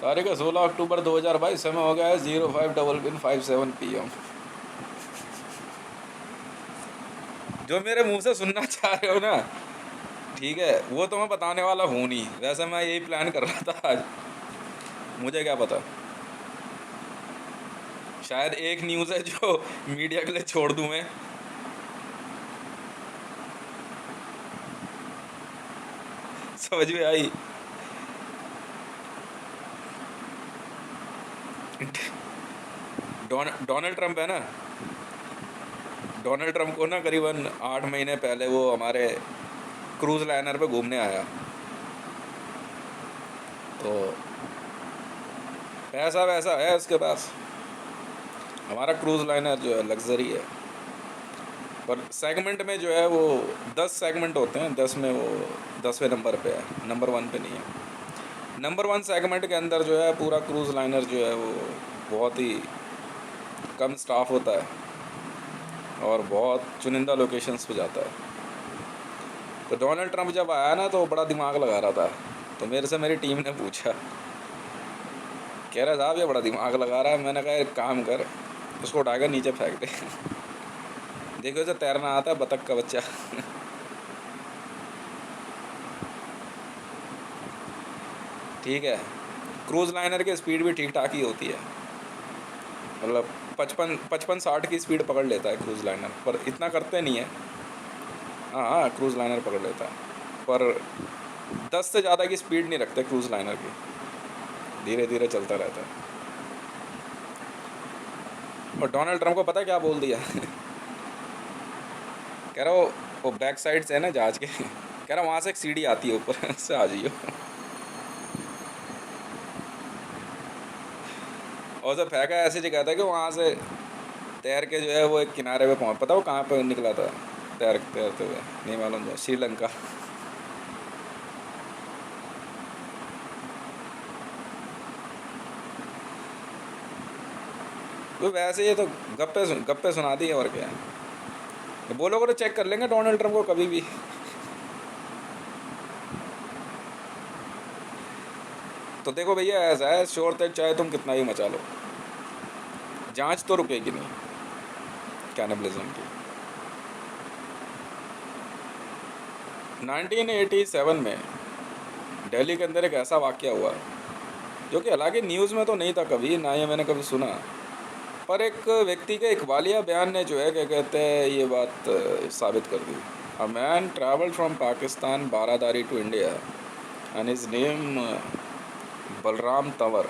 तारीख है 16 अक्टूबर 2022। समय हो गया है 05:57 PM। जो मेरे मुंह से सुनना चाह रहे हो ना, ठीक है, वो तो मैं बताने वाला हूँ नहीं। वैसे मैं यही प्लान कर रहा था आज। मुझे क्या पता, शायद एक न्यूज़ है जो मीडिया के लिए छोड़ दूँ मैं। समझ में आई? डोनाल्ड ट्रंप है ना, डोनाल्ड ट्रंप को ना करीबन 8 महीने पहले वो हमारे क्रूज लाइनर पे घूमने आया। तो पैसा वैसा है उसके पास। हमारा क्रूज लाइनर जो है लग्जरी है, पर सेगमेंट में जो है वो 10 सेगमेंट होते हैं, 10 में वो 10वें नंबर पे है, नंबर 1 पे नहीं है। नंबर 1 सेगमेंट के अंदर जो है पूरा क्रूज लाइनर जो है वो बहुत ही कम स्टाफ होता है और बहुत चुनिंदा लोकेशंस पे जाता है। तो डोनाल्ड ट्रंप जब आया ना तो बड़ा दिमाग लगा रहा था। तो मेरे से मेरी टीम ने पूछा, कह रहा साहब ये बड़ा दिमाग लगा रहा है। मैंने कहा एक काम कर, उसको उठाकर नीचे फेंक दे। देखो उसे तैरना आता है, बतख का बच्चा। ठीक है, क्रूज लाइनर की स्पीड भी ठीक ठाक ही होती है, मतलब 55-60 की स्पीड पकड़ लेता है क्रूज लाइनर, पर इतना करते नहीं है। हाँ हाँ, क्रूज लाइनर पकड़ लेता है, पर 10 से ज़्यादा की स्पीड नहीं रखते क्रूज लाइनर की, धीरे धीरे चलता रहता है। और डोनाल्ड ट्रंप को पता है क्या बोल दिया? कह रहा वो बैक साइड से है ना जहाज के, कह रहा वहाँ से एक सीढ़ी आती है ऊपर, से आ जाइयो। और उसे फेंका ऐसी जगह था कि वहाँ से तैर के जो है वो एक किनारे पे पहुँच, पता वो कहाँ पे निकला था तैरते हुए? नहीं मालूम, जो श्रीलंका। तो वैसे ये तो गप्पे सुना दी है, और क्या है। तो बोलोगे तो चेक कर लेंगे डोनाल्ड ट्रंप को कभी भी। तो देखो भैया, ऐसा है, श्योर तक चाहे तुम कितना ही मचा लो, जांच तो रुकेगी नहीं कैनिबलिज्म की। 1987 में दिल्ली के अंदर एक ऐसा वाक़या हुआ जो कि हालांकि न्यूज़ में तो नहीं था कभी, ना ही मैंने कभी सुना, पर एक व्यक्ति के इकबालिया बयान ने जो है क्या कहते हैं ये बात साबित कर दी। A man travelled from Pakistan Baradari to India and his name Balram Tanwar,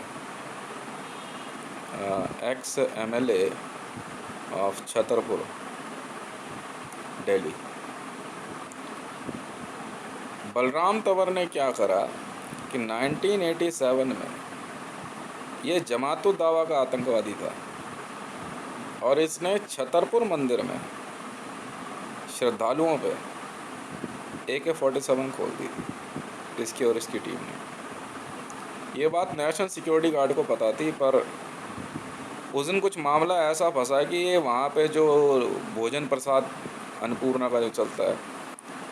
ex MLA of Chhatarpur, Delhi. Balram Tanwar ने क्या करा कि 1987 में ये जमातुद दावा का आतंकवादी था और इसने छतरपुर मंदिर में श्रद्धालुओं पे AK-47 खोल दी थी, इसकी और इसकी टीम ने। ये बात नेशनल सिक्योरिटी गार्ड को पता थी, पर उस दिन कुछ मामला ऐसा फंसा कि ये वहाँ पे जो भोजन प्रसाद अन्नपूर्णा का जो चलता है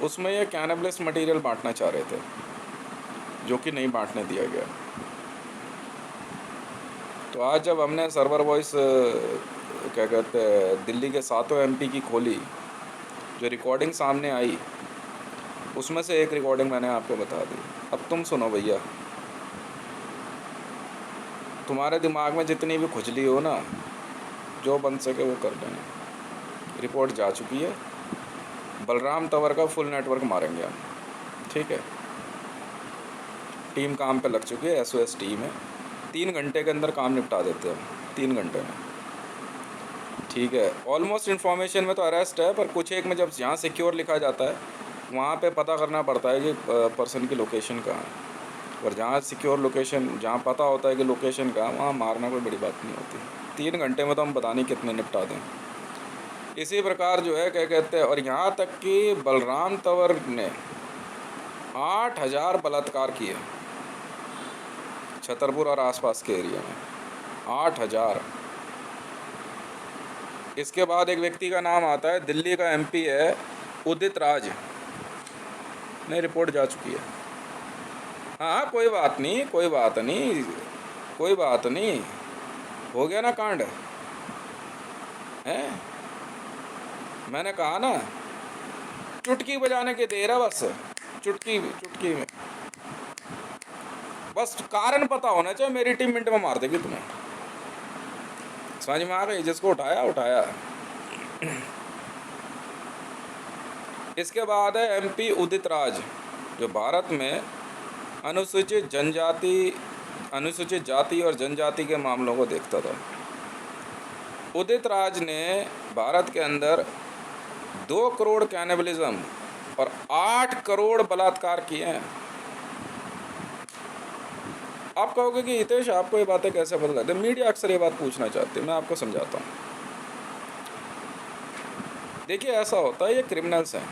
उसमें ये कैनबलिस्ट मटेरियल बांटना चाह रहे थे, जो कि नहीं बांटने दिया गया। तो आज जब हमने सर्वर वॉइस क्या कहते हैं दिल्ली के 7 MP की खोली, जो रिकॉर्डिंग सामने आई उसमें से एक रिकॉर्डिंग मैंने आपको बता दी। अब तुम सुनो भैया, तुम्हारे दिमाग में जितनी भी खुजली हो ना, जो बन सके वो कर देना। रिपोर्ट जा चुकी है, बलराम तंवर का फुल नेटवर्क मारेंगे हम, ठीक है। टीम काम पे लग चुकी है, SOS टीम है। 3 घंटे के अंदर काम निपटा देते हैं हम, 3 घंटे में, ठीक है। ऑलमोस्ट इन्फॉर्मेशन में तो अरेस्ट है, पर कुछ एक में जब जहाँ सिक्योर लिखा जाता है वहाँ पे पता करना पड़ता है कि पर्सन की लोकेशन कहाँ है। और जहाँ सिक्योर लोकेशन, जहाँ पता होता है कि लोकेशन कहाँ, वहाँ मारना कोई बड़ी बात नहीं होती। 3 घंटे में तो हम पता नहीं कितने निपटा दें। इसी प्रकार जो है क्या कहते हैं, और यहाँ तक कि बलराम तंवर ने 8,000 बलात्कार किए छतरपुर और आसपास के एरिया में, 8,000। इसके बाद एक व्यक्ति का नाम आता है, दिल्ली का MP है उदित राज, नहीं रिपोर्ट जा चुकी है। हाँ कोई बात नहीं, कोई बात नहीं, कोई बात नहीं, हो गया ना कांड है। मैंने कहा ना, चुटकी बजाने के दे रहा, बस चुटकी चुटकी में, बस कारण पता होना चाहिए, मेरी टीम मिनट में मार देगी तुम्हें। समझ में आ गई? जिसको उठाया उठाया। इसके बाद है एमपी उदित राज, जो भारत में अनुसूचित जाति और जनजाति के मामलों को देखता था। उदित राज ने भारत के अंदर 2 करोड़ कैनिबलिज्म और 8 करोड़ बलात्कार किए हैं। आप कहोगे कि हितेश आपको ये बातें कैसे पता लगती है? मीडिया अक्सर ये बात पूछना चाहती है, मैं आपको समझाता हूँ। देखिए, ऐसा होता है, ये क्रिमिनल्स हैं,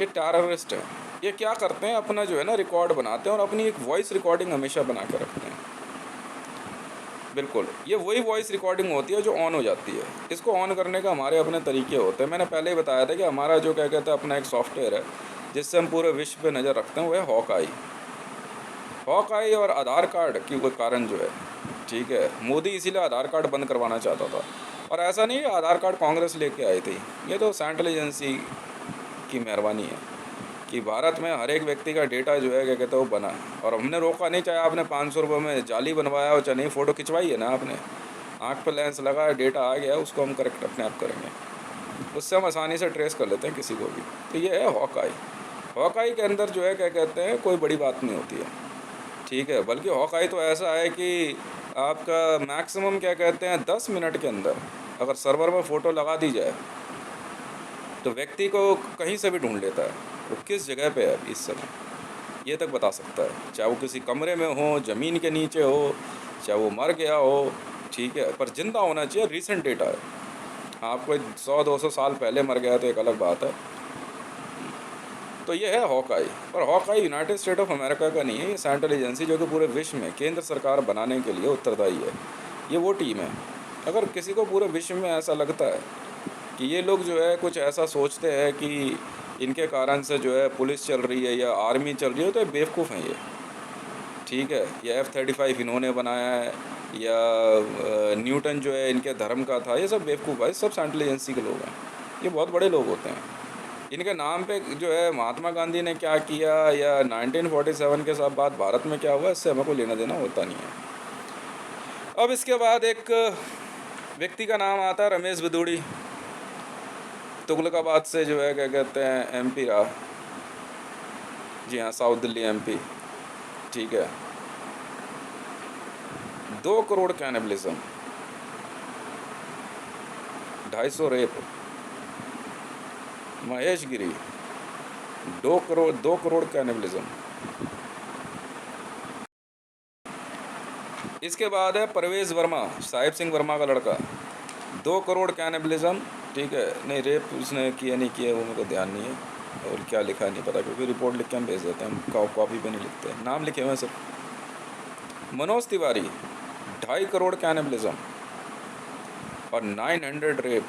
ये टेररिस्ट हैं। ये क्या करते हैं, अपना जो है ना रिकॉर्ड बनाते हैं और अपनी एक वॉइस रिकॉर्डिंग हमेशा बना कर रखते हैं। बिल्कुल, ये वही वॉइस रिकॉर्डिंग होती है जो ऑन हो जाती है। इसको ऑन करने का हमारे अपने तरीके होते हैं। मैंने पहले ही बताया था कि हमारा जो क्या कहते हैं अपना एक सॉफ्टवेयर है जिससे हम पूरे विश्व पे नज़र रखते हैं, वो है हॉक आई और आधार कार्ड की वो कारण जो है, ठीक है, मोदी इसीलिए आधार कार्ड बंद करवाना चाहता था। और ऐसा नहीं है आधार कार्ड कांग्रेस लेके आई थी, ये तो सेंट्रल एजेंसी की मेहरबानी है कि भारत में हर एक व्यक्ति का डेटा जो है क्या कहते हैं वो बना। और हमने रोका नहीं, चाहे आपने 500 रुपये में जाली बनवाया हो, चाहे नहीं, फ़ोटो खिंचवाई है ना आपने, आँख पर लेंस लगाया, डेटा आ गया, उसको हम करेक्ट अपने आप करेंगे, उससे हम आसानी से ट्रेस कर लेते हैं किसी को भी। तो ये है हॉक आई के अंदर जो है क्या कहते हैं कोई बड़ी बात नहीं होती है, ठीक है। बल्कि हॉक-आई तो ऐसा है कि आपका मैक्सिमम क्या कहते हैं 10 मिनट के अंदर अगर सर्वर में फ़ोटो लगा दी जाए तो व्यक्ति को कहीं से भी ढूंढ लेता है, वो किस जगह पे है इस समय, ये तक बता सकता है। चाहे वो किसी कमरे में हो, ज़मीन के नीचे हो, चाहे वो मर गया हो, ठीक है, पर जिंदा होना चाहिए, रीसेंट डेटा है। आप कोई 100-200 साल पहले मर गया तो एक अलग बात है। तो ये है हॉक-आई। और हॉक-आई यूनाइटेड स्टेट ऑफ अमेरिका का नहीं है, ये सेंट्रल एजेंसी जो कि पूरे विश्व में केंद्र सरकार बनाने के लिए उत्तरदायी है, ये वो टीम है। अगर किसी को पूरे विश्व में ऐसा लगता है कि ये लोग जो है कुछ ऐसा सोचते हैं कि इनके कारण से जो है पुलिस चल रही है या आर्मी चल रही है, तो बेवकूफ़ हैं ये, ठीक है। ये F-35 इन्होंने बनाया है या न्यूटन जो है इनके धर्म का था, ये सब बेवकूफ़ है, सब सेंट्रल एजेंसी के लोग हैं। ये बहुत बड़े लोग होते हैं। इनके नाम पे जो है महात्मा गांधी ने क्या किया या 1947 के साथ बाद भारत में क्या हुआ, इससे हमें कोई लेना देना होता नहीं है। अब इसके बाद एक व्यक्ति का नाम आता है रमेश बिदूड़ी, तुगलकाबाद से जो है क्या कहते हैं MP रहा, जी हाँ, साउथ दिल्ली MP, ठीक है। 2 करोड़ कैनिबलिज्म, 250 रेप। महेश गिरी, 2 करोड़ कैनिबलिज्म। इसके बाद है परवेज़ वर्मा, साहिब सिंह वर्मा का लड़का, 2 करोड़ कैनिबलिज्म, ठीक है। नहीं, रेप उसने किया नहीं किया वो मेरे को ध्यान नहीं है, और क्या लिखा है नहीं पता, क्योंकि रिपोर्ट लिख के हम भेज देते हैं, हम कॉपी पे नहीं लिखते, नाम लिखे हुए हैं सिर्फ। मनोज तिवारी, 2.5 करोड़ कैनिबलिज्म और 900 रेप।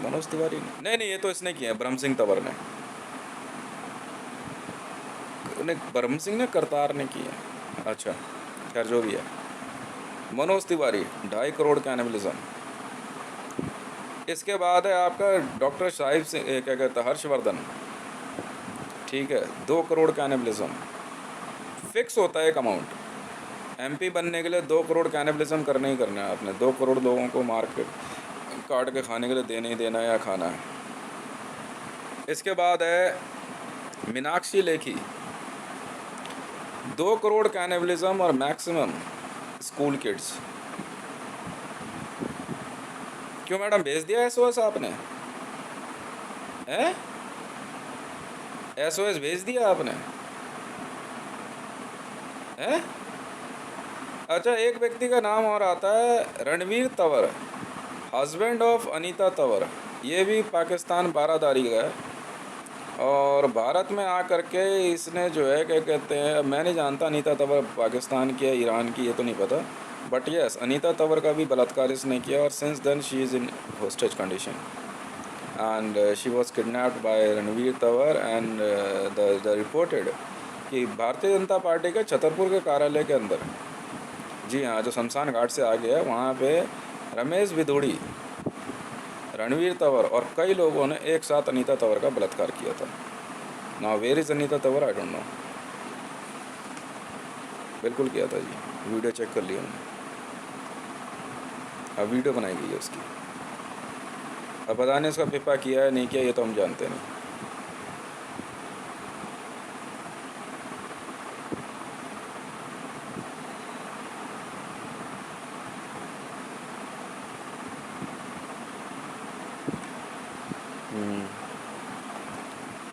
मनोज तिवारी नहीं, ये तो इसने किया है, ब्रह्म सिंह तंवर ने, ब्रह्म सिंह ने, करतार ने किया, अच्छा खैर जो भी है। मनोज तिवारी 2.5 करोड़ कैनिबलिज्म। इसके बाद है आपका डॉक्टर साहिब सिंह, क्या कहता है, हर्षवर्धन, ठीक है, 2 करोड़ कैनिबलिज्म। फिक्स होता है एक अमाउंट, MP बनने के लिए 2 करोड़ कैनिबलिज्म करना ही करना है आपने, 2 करोड़ लोगों को मार के काट के खाने के लिए देना ही देना है या खाना है। इसके बाद है मीनाक्षी लेखी, 2 करोड़ कैनिबलिज्म और मैक्सिमम स्कूल किड्स। क्यों मैडम, भेज दिया SOS आपने? हैं, SOS भेज दिया आपने? हैं, अच्छा, एक व्यक्ति का नाम और आता है रणवीर तंवर, हस्बैंड ऑफ अनीता तंवर। ये भी पाकिस्तान बारादारी का है और भारत में आकर के इसने जो है क्या कहते हैं, मैं नहीं जानता अनीता तंवर पाकिस्तान की है ईरान की, ये तो नहीं पता, बट यस, अनीता तंवर का भी बलात्कार इसने किया और since then she is in hostage condition and she was kidnapped by Ranvir Tanwar and the reported कि भारतीय जनता पार्टी के छतरपुर के कार्यालय के अंदर जी हाँ, जो शमशान घाट से आगे है वहाँ पे रमेश भिदोड़ी, रणवीर तंवर और कई लोगों ने एक साथ अनीता तंवर का बलात्कार किया था। Now where is Anita Tanwar, I don't know. बिल्कुल किया था जी, वीडियो चेक कर लिया हमने। अब वीडियो बनाई गई है उसकी। अब पता नहीं उसका पिपा किया है नहीं किया, ये तो हम जानते नहीं।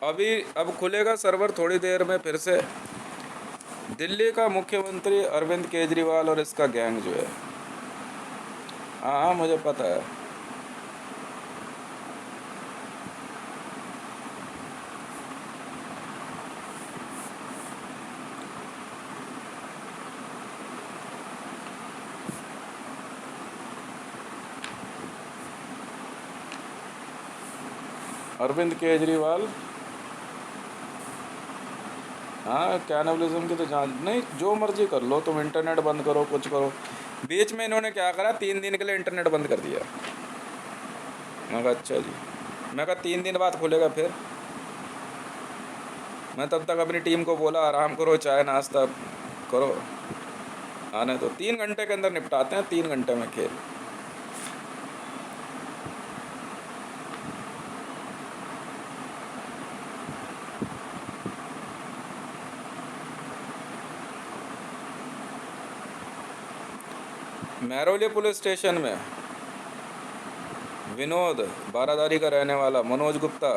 अभी अब खुलेगा सर्वर थोड़ी देर में फिर से। दिल्ली का मुख्यमंत्री अरविंद केजरीवाल और इसका गैंग जो है, हाँ हाँ मुझे पता है। अरविंद केजरीवाल, हाँ कैनबलिज्म की तो जांच नहीं, जो मर्जी कर लो तुम, इंटरनेट बंद करो कुछ करो। बीच में इन्होंने क्या करा, 3 दिन के लिए इंटरनेट बंद कर दिया। मैं कहा अच्छा जी, मैं कहा 3 दिन बाद खुलेगा फिर। मैं तब तक अपनी टीम को बोला आराम करो, चाय नाश्ता करो, आने तो 3 घंटे के अंदर निपटाते हैं, 3 घंटे में खेल। महरौली पुलिस स्टेशन में विनोद बारादारी का रहने वाला मनोज गुप्ता,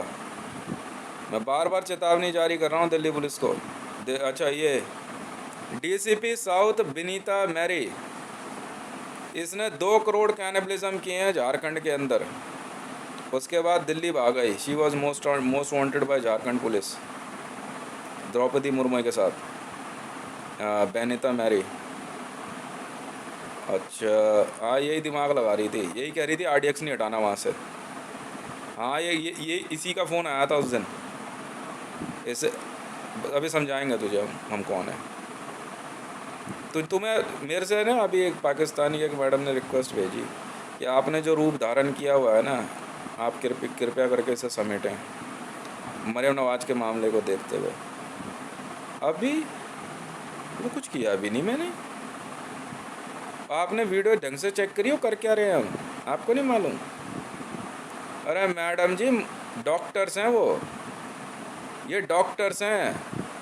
मैं बार बार चेतावनी जारी कर रहा हूँ दिल्ली पुलिस को। अच्छा ये डीसीपी साउथ विनीता मैरी, इसने 2 करोड़ कैनिबलिज्म किए हैं झारखंड के अंदर। उसके बाद दिल्ली भाग गई। She was most wanted by Jharkhand police, Draupadi Murmu के साथ, बेनिता मैरी। अच्छा हाँ, यही दिमाग लगा रही थी, यही कह रही थी आरडीएक्स नहीं हटाना वहाँ से। हाँ ये इसी का फ़ोन आया था उस दिन। इसे अभी समझाएंगे तुझे हम कौन है। तो तुम्हें मेरे से ना अभी एक पाकिस्तानी एक मैडम ने रिक्वेस्ट भेजी कि आपने जो रूप धारण किया हुआ है ना, आप कृपया करके इसे समेटें मरियम नवाज के मामले को देखते हुए। अभी वो कुछ किया अभी नहीं मैंने। आपने वीडियो ढंग से चेक करियो, कर क्या रहे हैं हम, आपको नहीं मालूम? अरे मैडम जी, डॉक्टर्स हैं वो, ये डॉक्टर्स हैं।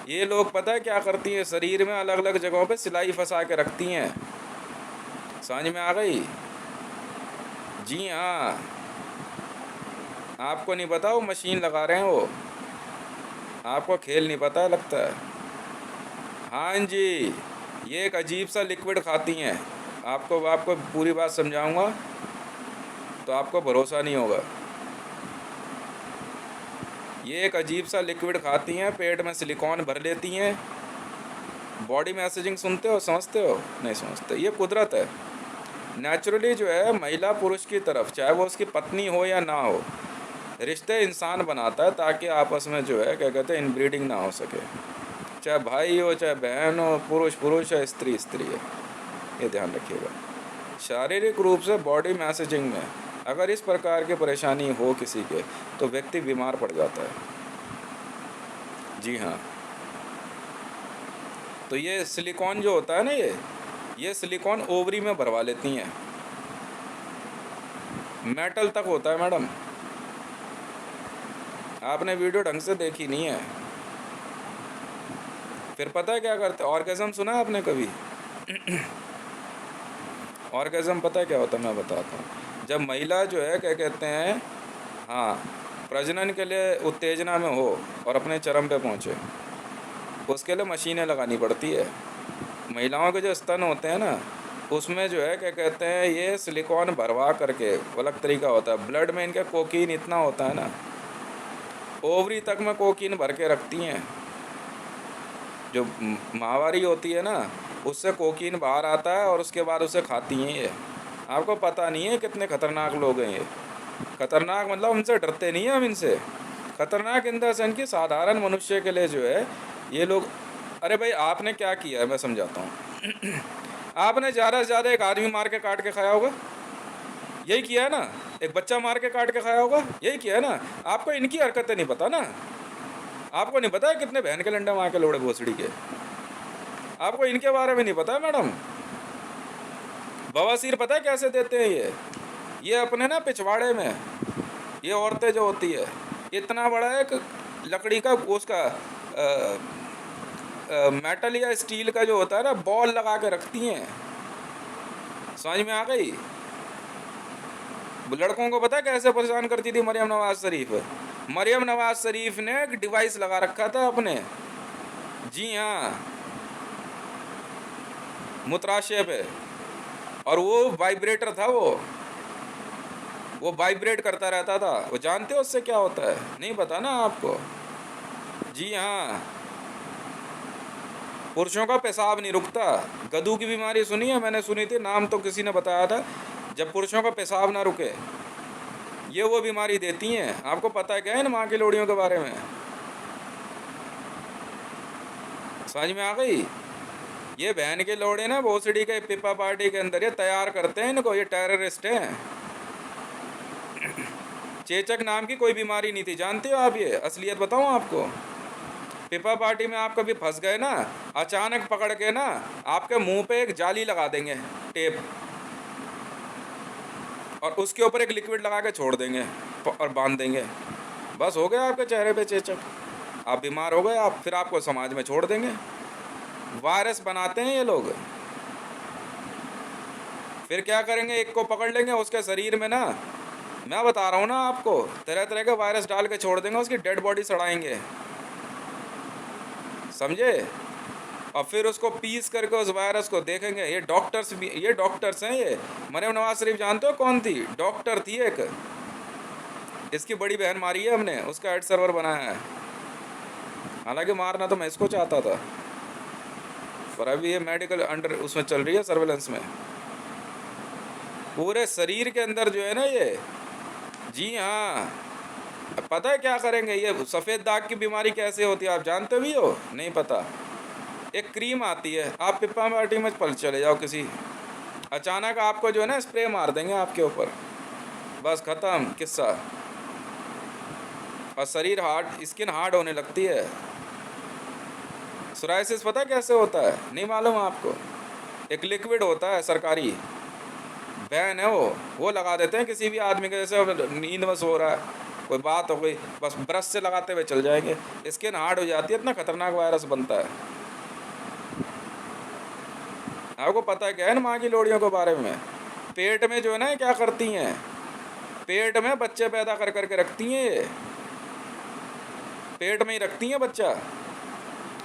ये लोग पता है क्या करती हैं, शरीर में अलग अलग जगहों पे सिलाई फंसा के रखती हैं। समझ में आ गई? जी हाँ, आपको नहीं पता वो मशीन लगा रहे हैं वो, आपको खेल नहीं पता लगता है। हाँ जी, ये एक अजीब सा लिक्विड खाती हैं। आपको आपको पूरी बात समझाऊंगा तो आपको भरोसा नहीं होगा। ये एक अजीब सा लिक्विड खाती हैं, पेट में सिलिकॉन भर लेती हैं। बॉडी मैसेजिंग सुनते हो, समझते हो? नहीं समझते। ये कुदरत है, नेचुरली जो है महिला पुरुष की तरफ, चाहे वो उसकी पत्नी हो या ना हो, रिश्ते इंसान बनाता है ताकि आपस में जो है क्या कहते हैं इनब्रीडिंग ना हो सके। चाहे भाई हो, चाहे बहन हो, पुरुष पुरुष है, स्त्री स्त्री है, ये ध्यान रखिएगा। शारीरिक रूप से बॉडी मैसेजिंग में अगर इस प्रकार की परेशानी हो किसी के, तो व्यक्ति बीमार पड़ जाता है। जी हाँ, तो ये सिलिकॉन जो होता है ना, ये सिलिकॉन ओवरी में भरवा लेती हैं। मेटल तक होता है मैडम, आपने वीडियो ढंग से देखी नहीं है। फिर पता है क्या करते, ऑर्गेज़म सुना है आपने कभी? ऑर्गेज़म पता है क्या होता है, मैं बताता हूँ। जब महिला जो है क्या कहते हैं, हाँ, प्रजनन के लिए उत्तेजना में हो और अपने चरम पे पहुँचे, उसके लिए मशीनें लगानी पड़ती है। महिलाओं के जो स्तन होते हैं ना, उसमें जो है क्या कहते हैं ये सिलिकॉन भरवा करके, अलग तरीका होता है। ब्लड में इनका कोकीन इतना होता है ना, ओवरी तक में कोकीन भर के रखती हैं। जो माहवारी होती है ना, उससे कोकीन बाहर आता है और उसके बाद उसे खाती हैं ये। आपको पता नहीं है कितने खतरनाक लोग हैं ये। खतरनाक मतलब उनसे डरते नहीं हैं हम, इनसे खतरनाक इन द सेंस कि साधारण मनुष्य के लिए जो है ये लोग। अरे भाई आपने क्या किया है मैं समझाता हूँ। आपने ज़्यादा से ज़्यादा एक आदमी मार के काट के खाया होगा, यही किया है ना। एक बच्चा मार के काट के खाया होगा, यही किया है ना। आपको इनकी हरकतें नहीं पता ना। आपको नहीं पता है कितने बहन के लंडे वहाँ के लोड़े भोसड़ी के, आपको इनके बारे में नहीं पता है मैडम। बवासीर पता है कैसे देते हैं ये अपने ना पिछवाड़े में, ये औरतें जो होती है, इतना बड़ा एक लकड़ी का उसका मेटल या स्टील का जो होता है ना, बॉल लगा के रखती हैं। समझ में आ गई। लड़कों को पता है कैसे परेशान करती थी मरियम नवाज शरीफ। मरियम नवाज शरीफ ने एक डिवाइस लगा रखा था अपने, जी हाँ, मूत्राशय पे, और वो वाइब्रेटर था, वो वाइब्रेट करता रहता था। वो जानते हो उससे क्या होता है? नहीं पता ना आपको। जी हाँ, पुरुषों का पेशाब नहीं रुकता। गधू की बीमारी सुनी है? मैंने सुनी थी, नाम तो किसी ने बताया था। जब पुरुषों का पेशाब ना रुके, ये वो बीमारी देती हैं। आपको पता है क्या इन माँ की लोड़ियों के बारे में? समझ में आ गई। ये बहन के लोड़े ना भोसड़ी के पिपा पार्टी के अंदर ये तैयार करते हैं इनको, ये टेररिस्ट हैं। चेचक नाम की कोई बीमारी नहीं थी, जानते हो आप? ये असलियत बताऊं आपको, पिपा पार्टी में आप कभी फंस गए ना, अचानक पकड़ के ना आपके मुंह पे एक जाली लगा देंगे, टेप, और उसके ऊपर एक लिक्विड लगा के छोड़ देंगे और बांध देंगे। बस हो गया आपके चेहरे पे चेचक, आप बीमार हो गए। आप फिर आपको समाज में छोड़ देंगे। वायरस बनाते हैं ये लोग। फिर क्या करेंगे, एक को पकड़ लेंगे, उसके शरीर में ना, मैं बता रहा हूँ ना आपको, तरह तरह के वायरस डाल के छोड़ देंगे, उसकी डेड बॉडी सड़ाएंगे, समझे। और फिर उसको पीस करके उस वायरस को देखेंगे। ये डॉक्टर्स भी, ये डॉक्टर्स हैं ये। मरियम नवाज शरीफ जानते हो कौन थी? डॉक्टर थी एक। इसकी बड़ी बहन मारी है हमने, उसका हेड सर्वर बनाया है। हालांकि मारना तो मैं इसको चाहता था, पर अभी ये मेडिकल अंडर उसमें चल रही है, सर्वेलेंस में। पूरे शरीर के अंदर जो है ना ये, जी हाँ। पता है क्या करेंगे? ये सफ़ेद दाग की बीमारी कैसे होती है आप जानते भी हो? नहीं पता। एक क्रीम आती है, आप पिपा पार्टी में पल चले जाओ किसी, अचानक आपको जो है ना स्प्रे मार देंगे आपके ऊपर, बस ख़त्म किस्सा। और शरीर हार्ड, स्किन हार्ड होने लगती है। सोराइसिस पता कैसे होता है? नहीं मालूम आपको? एक लिक्विड होता है सरकारी, बैन है वो लगा देते हैं किसी भी आदमी के, जैसे नींद में सो रहा है, कोई बात हो गई, बस ब्रश से लगाते हुए चल जाएंगे, स्किन हार्ड हो जाती है। इतना खतरनाक वायरस बनता है। आपको पता है क्या है ना माँ की लोड़ियों के बारे में? पेट में जो है ना क्या करती हैं, पेट में बच्चे पैदा कर करके रखती हैं। ये पेट में ही रखती हैं बच्चा,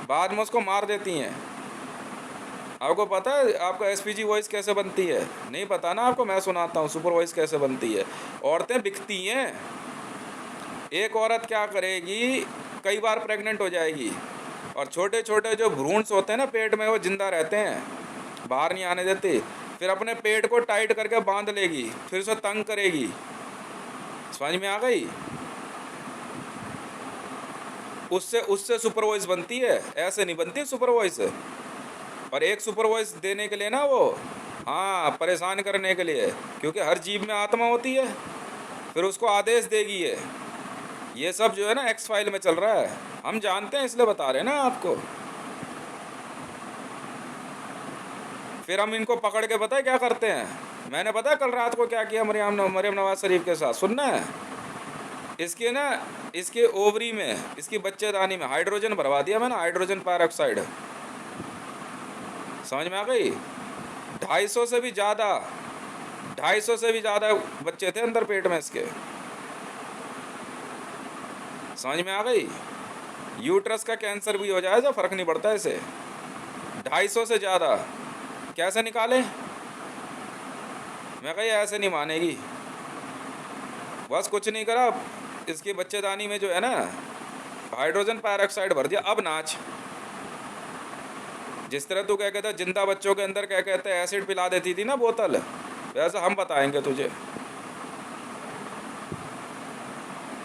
बाद में उसको मार देती हैं। आपको पता है आपका एसपीजी वॉइस कैसे बनती है? नहीं पता ना आपको? मैं सुनाता हूँ सुपर वॉइस कैसे बनती है। औरतें बिकती हैं। एक औरत क्या करेगी, कई बार प्रेग्नेंट हो जाएगी, और छोटे छोटे जो भ्रूण्स होते हैं ना पेट में, वो जिंदा रहते हैं, बाहर नहीं आने देती। फिर अपने पेट को टाइट करके बांध लेगी, फिर उसे तंग करेगी। समझ में आ गई? उससे सुपर वॉइस बनती है, ऐसे नहीं बनती सुपर वॉइस। और एक सुपर वॉइस देने के लिए ना वो, हाँ, परेशान करने के लिए, क्योंकि हर जीव में आत्मा होती है, फिर उसको आदेश देगी ये सब जो है ना एक्स फाइल में चल रहा है। हम जानते हैं इसलिए बता रहे हैं ना आपको। फिर हम इनको पकड़ के पता है क्या करते हैं? मैंने पता है कल रात को क्या किया मरियम नवाज शरीफ के साथ, सुनना है? इसके ना, इसके ओवरी में, इसकी बच्चेदानी में हाइड्रोजन भरवा दिया मैंने, हाइड्रोजन पेरोक्साइड। समझ में आ गई? 250 से भी ज़्यादा, 250 से भी ज़्यादा बच्चे थे अंदर पेट में इसके। समझ में आ गई? यूट्रस का कैंसर भी हो जाए तो फ़र्क नहीं पड़ता इसे। 250 से ज़्यादा कैसे निकाले? मैं कही ऐसे नहीं मानेगी। बस कुछ नहीं करा, इसकी बच्चेदानी में जो है ना हाइड्रोजन पेरोक्साइड भर दिया। अब नाच। जिस तरह तू क्या कहता है जिंदा बच्चों के अंदर क्या कहते हैं एसिड पिला देती थी ना बोतल, वैसा हम बताएंगे तुझे।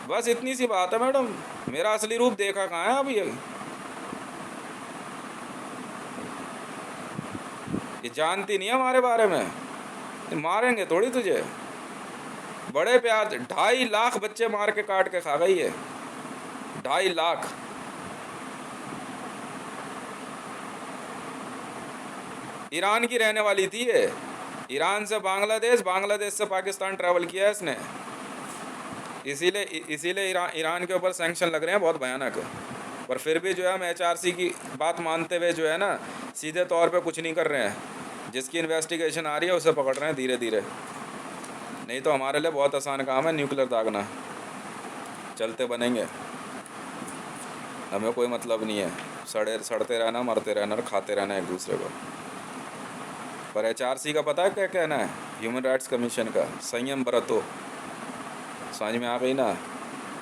बस इतनी सी बात है मैडम। मेरा असली रूप देखा कहाँ है अभी? ये जानती नहीं है हमारे बारे में, ये मारेंगे थोड़ी तुझे। बड़े प्यार से 2.5 लाख बच्चे मार के काट के खा गई है, 2.5 लाख। ईरान की रहने वाली थी ये, ईरान से बांग्लादेश, बांग्लादेश से पाकिस्तान ट्रैवल किया है इसने। इसीलिए ईरान के ऊपर सैंक्शन लग रहे हैं बहुत भयानक। पर फिर भी जो है हम HRC की बात मानते हुए जो है ना, सीधे तौर पे कुछ नहीं कर रहे हैं। जिसकी इन्वेस्टिगेशन आ रही है उसे पकड़ रहे हैं धीरे धीरे। नहीं तो हमारे लिए बहुत आसान काम है न्यूक्लियर दागना, चलते बनेंगे, हमें कोई मतलब नहीं है सड़ते रहना, मरते रहना और खाते रहना एक दूसरे को। पर HRC का पता है क्या कहना है, ह्यूमन राइट्स कमीशन का, संयम बरतो। समझ में आ गई ना,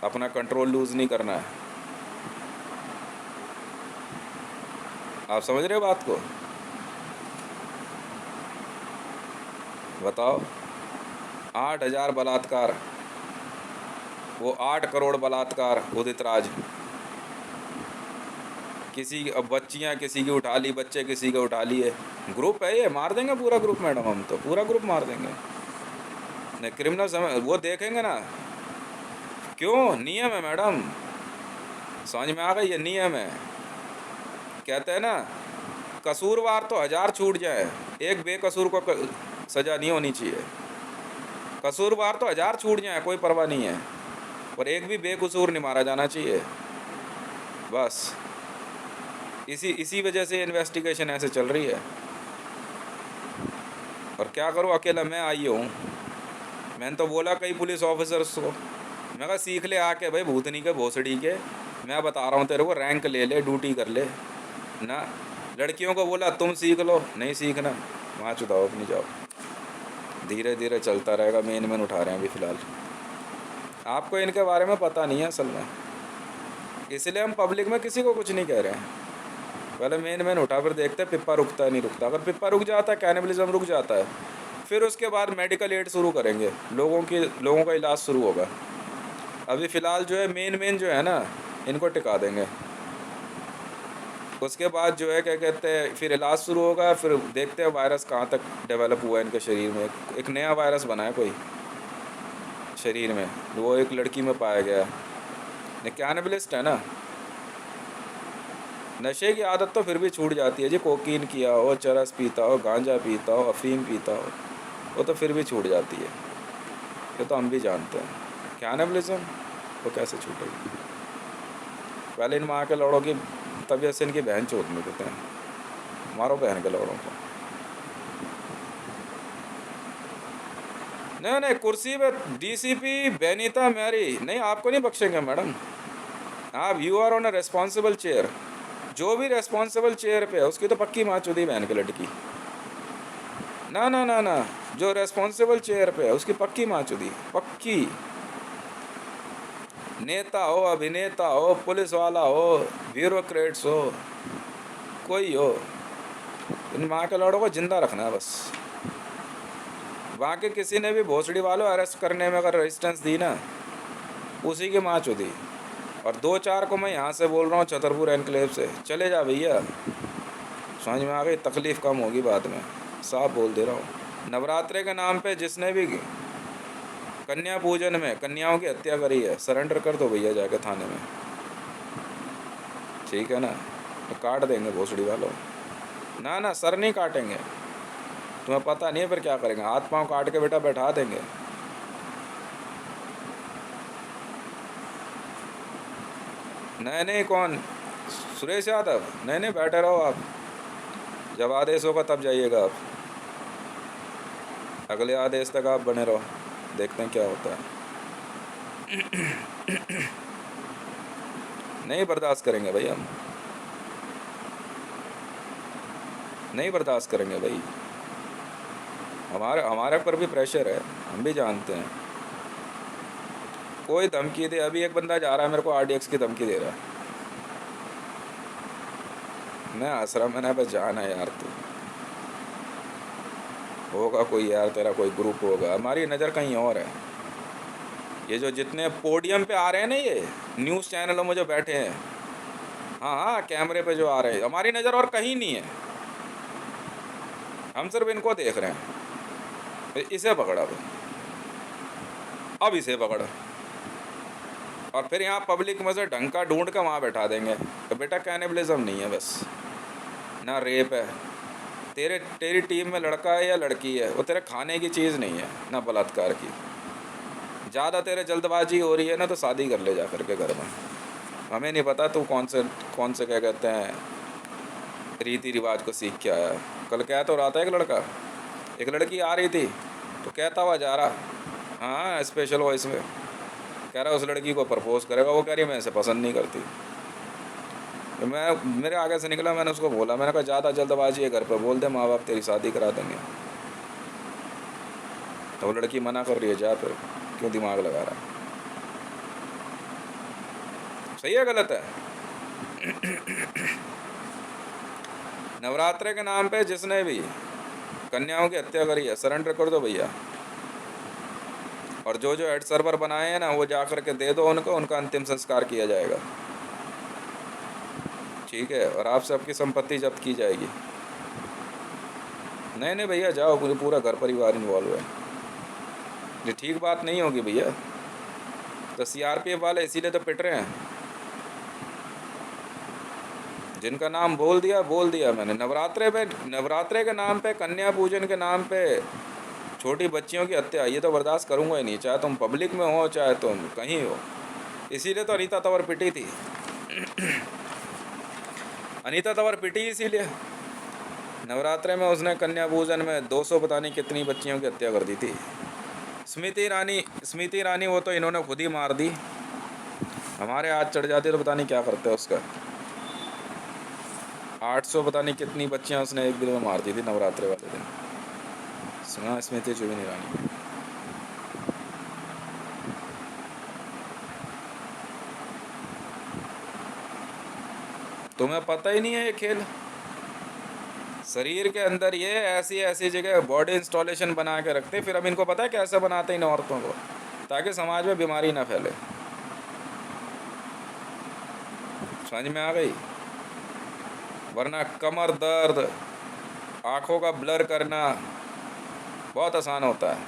अपना कंट्रोल लूज़ नहीं करना है। आप समझ रहे हो बात को? बताओ, 8,000 बलात्कार, वो 8 करोड़ बलात्कार उदित राज। किसी अब बच्चियाँ किसी की उठा ली, बच्चे किसी के उठा लिए। ग्रुप है ये, मार देंगे पूरा ग्रुप मैडम, हम तो पूरा ग्रुप मार देंगे। नहीं क्रिमिनल समय वो देखेंगे ना, क्यों, नियम है मैडम, समझ में आ गई, ये नियम है। कहते हैं ना, कसूरवार तो 1000 छूट जाए, एक बेकसूर को सज़ा नहीं होनी चाहिए। कसूरवार तो 1000 छूट जाए, कोई परवाह नहीं है, पर एक भी बेकसूर नहीं मारा जाना चाहिए। बस इसी वजह से इन्वेस्टिगेशन ऐसे चल रही है। और क्या करूँ, अकेला मैं आई हूँ। मैंने तो बोला कई पुलिस ऑफिसर्स को, मैं कहा सीख ले आके भाई भूतनी के भोसड़ी के, मैं बता रहा हूँ तेरे को, रैंक ले ले, ड्यूटी कर ले ना। लड़कियों को बोला तुम सीख लो, नहीं सीखना, वहाँ चुदाओ अपनी जाओ। धीरे धीरे चलता रहेगा, मेन उठा रहे हैं अभी फ़िलहाल। आपको इनके बारे में पता नहीं है असल में, इसलिए हम पब्लिक में किसी को कुछ नहीं कह रहे हैं। पहले मेन उठा, फिर देखते हैं पिप्पा रुकता है नहीं रुकता। अगर पिप्पा रुक जाता है, कैनिबलिज्म रुक जाता है, फिर उसके बाद मेडिकल एड शुरू करेंगे, लोगों का इलाज शुरू होगा। अभी फ़िलहाल जो है मेन जो है ना, इनको टिका देंगे। उसके बाद जो है क्या कहते हैं, फिर इलाज शुरू होगा, फिर देखते हैं वायरस कहाँ तक डेवलप हुआ है इनके शरीर में। एक नया वायरस बना है कोई शरीर में, वो एक लड़की में पाया गया है। कैनिबलिस्ट है ना। नशे की आदत तो फिर भी छूट जाती है जी, कोकीन किया हो, चरस पीता हो, गांजा पीता हो, अफीम पीता हो, वो तो फिर भी छूट जाती है। ये तो हम भी जानते हैं। कैनिबलिज्म वो कैसे छूटेगी? पहले इन माँ के लौड़ों की तबीयत से इनकी बहन चोट नहीं देते हैं, मारो बहन के लौड़ों को। नहीं कुर्सी पे DCP बेनीता मैरी, नहीं आपको नहीं बख्शेंगे मैडम। आप you are on a responsible chair, जो भी रेस्पॉन्सिबल चेयर पे है उसकी तो पक्की माँ चुदी बहन की लड़की। ना ना ना ना, जो रेस्पॉन्सिबल चेयर पे है उसकी पक्की माँ चुदी, पक्की। नेता हो, अभिनेता हो, पुलिस वाला हो, ब्यूरोक्रेट्स हो, कोई हो, इन माँ के लड़ों को जिंदा रखना है बस। वहाँ के किसी ने भी भोसड़ी वालों अरेस्ट करने में अगर रेजिस्टेंस दी ना, उसी की माँ चुदी। और 2-4 को मैं यहाँ से बोल रहा हूँ, छतरपुर एनक्लेव से, चले जा भैया, समझ में आ गई, तकलीफ़ कम होगी बाद में, साफ बोल दे रहा हूँ। नवरात्रे के नाम पे जिसने भी कन्या पूजन में कन्याओं की हत्या करी है, सरेंडर कर दो भैया जाके थाने में, ठीक है ना। तो काट देंगे भोसड़ी वालों। ना ना, सर नहीं काटेंगे, तुम्हें पता नहीं है फिर क्या करेंगे, हाथ पांव काट के बेटा बैठा देंगे। नहीं कौन, सुरेश यादव? नहीं बैठे रहो आप, जब आदेश होगा तब जाइएगा आप, अगले आदेश तक आप बने रहो, देखते हैं क्या होता है। नहीं बर्दाश्त करेंगे भाई, हम नहीं बर्दाश्त करेंगे भाई। हमारे पर भी प्रेशर है, हम भी जानते हैं। कोई धमकी दे, अभी एक बंदा जा रहा है मेरे को RDX की धमकी दे रहा है, मैं हंस रहा, मैंने बस जाना है यार, तू होगा कोई यार, तेरा कोई ग्रुप होगा, हमारी नज़र कहीं और है। ये जो जितने पोडियम पे आ रहे हैं ना, ये न्यूज़ चैनलों में जो बैठे हैं, हाँ कैमरे पे जो आ रहे हैं, हमारी नज़र और कहीं नहीं है। हम सिर्फ इनको देख रहे हैं, इसे पकड़, अब इसे पकड़, और फिर यहाँ पब्लिक में से ढंग का ढूंढ कर वहाँ बैठा देंगे। तो बेटा कैनिबलिज्म नहीं है, बस ना रेप है, तेरी टीम में लड़का है या लड़की है, वो तेरे खाने की चीज़ नहीं है, ना बलात्कार की। ज़्यादा तेरे जल्दबाजी हो रही है ना, तो शादी कर ले जा करके घर में। हमें नहीं पता तू कौन से क्या कहते हैं रीति रिवाज को सीख के आया। कल कह तो रहा था एक लड़की आ रही थी, तो कहता हुआ जा रहा, हाँ स्पेशल वॉइस में कह रहा उस लड़की को प्रपोज करेगा, वो कह रही मैं इसे पसंद नहीं करती। तो मेरे आगे से निकला, मैंने उसको बोला, मैंने कहा ज़्यादा जल्दबाजी है घर पर बोल दे, माँ बाप तेरी शादी करा देंगे। तो वो लड़की मना कर रही है, जा फिर क्यों दिमाग लगा रहा है। सही है गलत है? नवरात्रे के नाम पे जिसने भी कन्याओं की हत्या करी है, सरेंडर कर दो भैया, और जो हेड सर्वर बनाए हैं ना, वो जा कर के दे दो उनको, उनका अंतिम संस्कार किया जाएगा, ठीक है? और आप सबकी संपत्ति जब्त की जाएगी। नहीं भैया जाओ, पूरा घर परिवार इन्वॉल्व है, ये ठीक बात नहीं होगी भैया। तो सीआरपीएफ वाले इसीलिए तो पिट रहे हैं, जिनका नाम बोल दिया मैंने। नवरात्रे के नाम पे, कन्या पूजन के नाम पे छोटी बच्चियों की हत्या, ये तो बर्दाश्त करूंगा ही नहीं, चाहे तुम पब्लिक में हो चाहे तुम कहीं हो। इसीलिए तो अनीता तंवर पिटी थी। अनीता तंवर पिटी इसीलिए, नवरात्रे में उसने कन्या पूजन में 200 पता नहीं कितनी बच्चियों की हत्या कर दी थी। स्मृति ईरानी वो तो इन्होंने खुद ही मार दी, हमारे हाथ चढ़ जाती तो पता नहीं क्या करते उसका। 800 पता नहीं कितनी बच्चियां उसने एक दिन में मार दी थी नवरात्रे वाले दिन। सुना स्मृति ईरानी? तुम्हें पता ही नहीं है ये खेल? शरीर के अंदर ये ऐसी जगह बॉडी इंस्टॉलेशन बना के रखते, फिर अब इनको पता है कैसे बनाते इन औरतों को, ताकि समाज में बीमारी ना फैले। समझ में आ गई? वरना कमर दर्द, आँखों का ब्लर करना बहुत आसान होता है।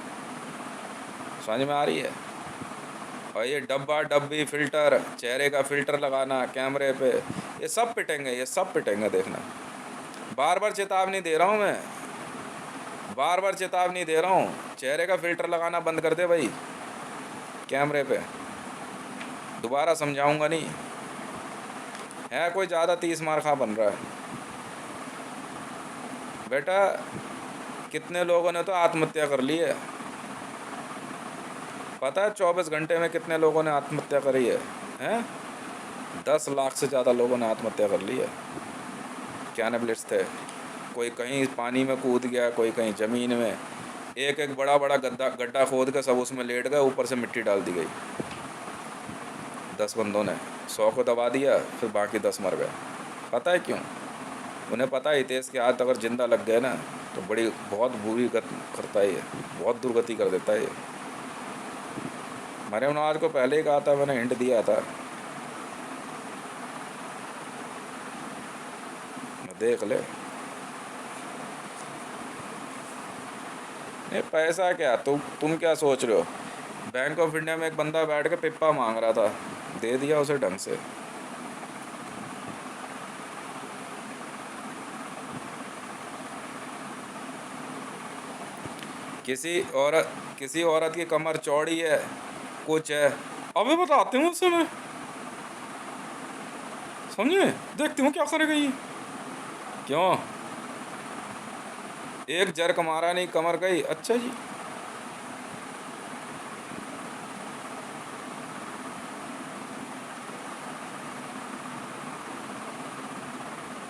समझ में आ रही है? और ये डब्बी फ़िल्टर, चेहरे का फ़िल्टर लगाना कैमरे पे, ये सब पिटेंगे देखना। बार बार चेतावनी दे रहा हूँ मैं, चेहरे का फ़िल्टर लगाना बंद कर दे भाई कैमरे पे, दोबारा समझाऊंगा नहीं। है कोई ज़्यादा 30 मार खा बन रहा है बेटा? कितने लोगों ने तो आत्महत्या कर ली है, पता है 24 घंटे में कितने लोगों ने आत्महत्या करी है? 10 लाख से ज़्यादा लोगों ने आत्महत्या कर ली है। कैनिबलिस्ट थे, कोई कहीं पानी में कूद गया, कोई कहीं ज़मीन में, एक बड़ा गड्ढा खोद के सब उसमें लेट गए, ऊपर से मिट्टी डाल दी गई। 10 बंदों ने 100 को दबा दिया, फिर बाकी 10 मर गए। पता है क्यों? उन्हें पता ही थे इसके हाथ अगर जिंदा लग गए ना तो बहुत बुरी करता है, ये बहुत दुर्गति कर देता है ये। मरियम नवाज को पहले ही कहा था, मैंने हिंट दिया था, देख ले। नहीं पैसा क्या, तुम क्या सोच रहे हो? बैंक ऑफ इंडिया में एक बंदा बैठ के पिप्पा मांग रहा था, दे दिया उसे ढंग से। किसी औरत की कमर चौड़ी है, कुछ है, अबे बताते हूँ उससे मैं, समझे? देखती हूँ क्या करेगा ये। क्यों? एक जर्क मारा नहीं, कमर गई। अच्छा जी,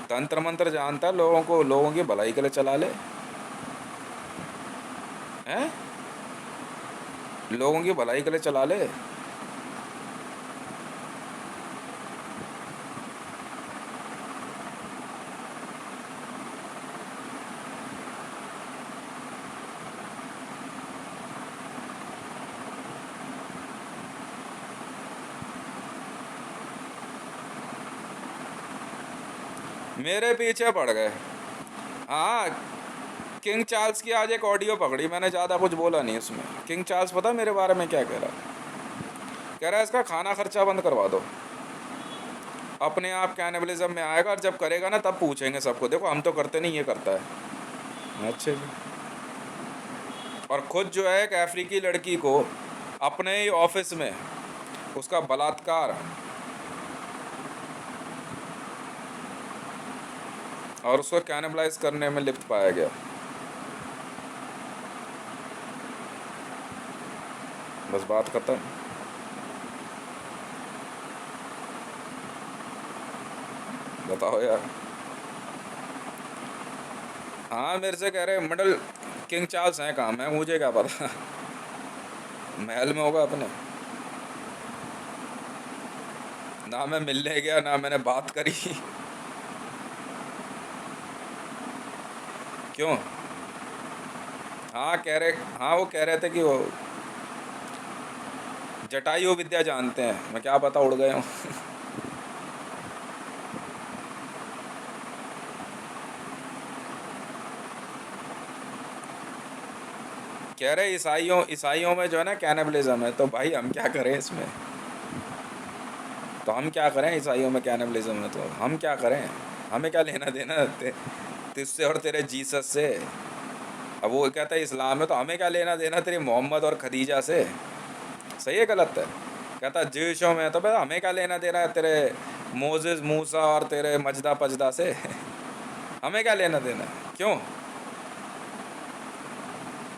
तंत्र मंत्र जानता है, लोगों की भलाई के लिए चला ले, हैं? लोगों की भलाई के लिए चला ले। मेरे पीछे पड़ गए। हाँ, किंग चार्ल्स की आज एक ऑडियो पकड़ी मैंने, ज़्यादा कुछ बोला नहीं उसमें। किंग चार्ल्स पता मेरे बारे में क्या कह रहा है? कह रहा है इसका खाना खर्चा बंद करवा दो, अपने आप कैनिबलिज्म में आएगा, और जब करेगा ना तब पूछेंगे सबको, देखो हम तो करते नहीं, ये करता है। अच्छे जी। और खुद जो है एक अफ्रीकी लड़की को अपने ही ऑफिस में उसका बलात्कार और उसको कैनिबलाइज करने में लिप्त पाया गया। बस बात खत्म। बताओ यार। हाँ मेरे से कह रहे मिडल किंग चार्ल्स हैं, काम है, मुझे क्या पता। महल में होगा अपने। ना मैं मिलने गया ना मैंने बात करी। क्यों? हाँ कह रहे, हाँ वो कह रहे थे कि वो जटायु विद्या जानते हैं, मैं क्या पता उड़ गए हूँ। कह रहे ईसाइयों ईसाइयों में जो है ना कैनिबलिज्म है, तो भाई हम क्या करें इसमें? तो हम क्या करें ईसाइयों में कैनिबलिज्म है, तो हम क्या करें? हमें क्या लेना देना तुझसे और तेरे जीसस से? अब वो कहता है इस्लाम है, तो हमें क्या लेना देना तेरे मोहम्मद और खदीजा से? सही है गलत है? कहता है ज्यूशों में, तो भाई हमें क्या लेना देना है तेरे मोजेस मूसा और तेरे मजदा पजदा से? हमें क्या लेना देना? क्यों?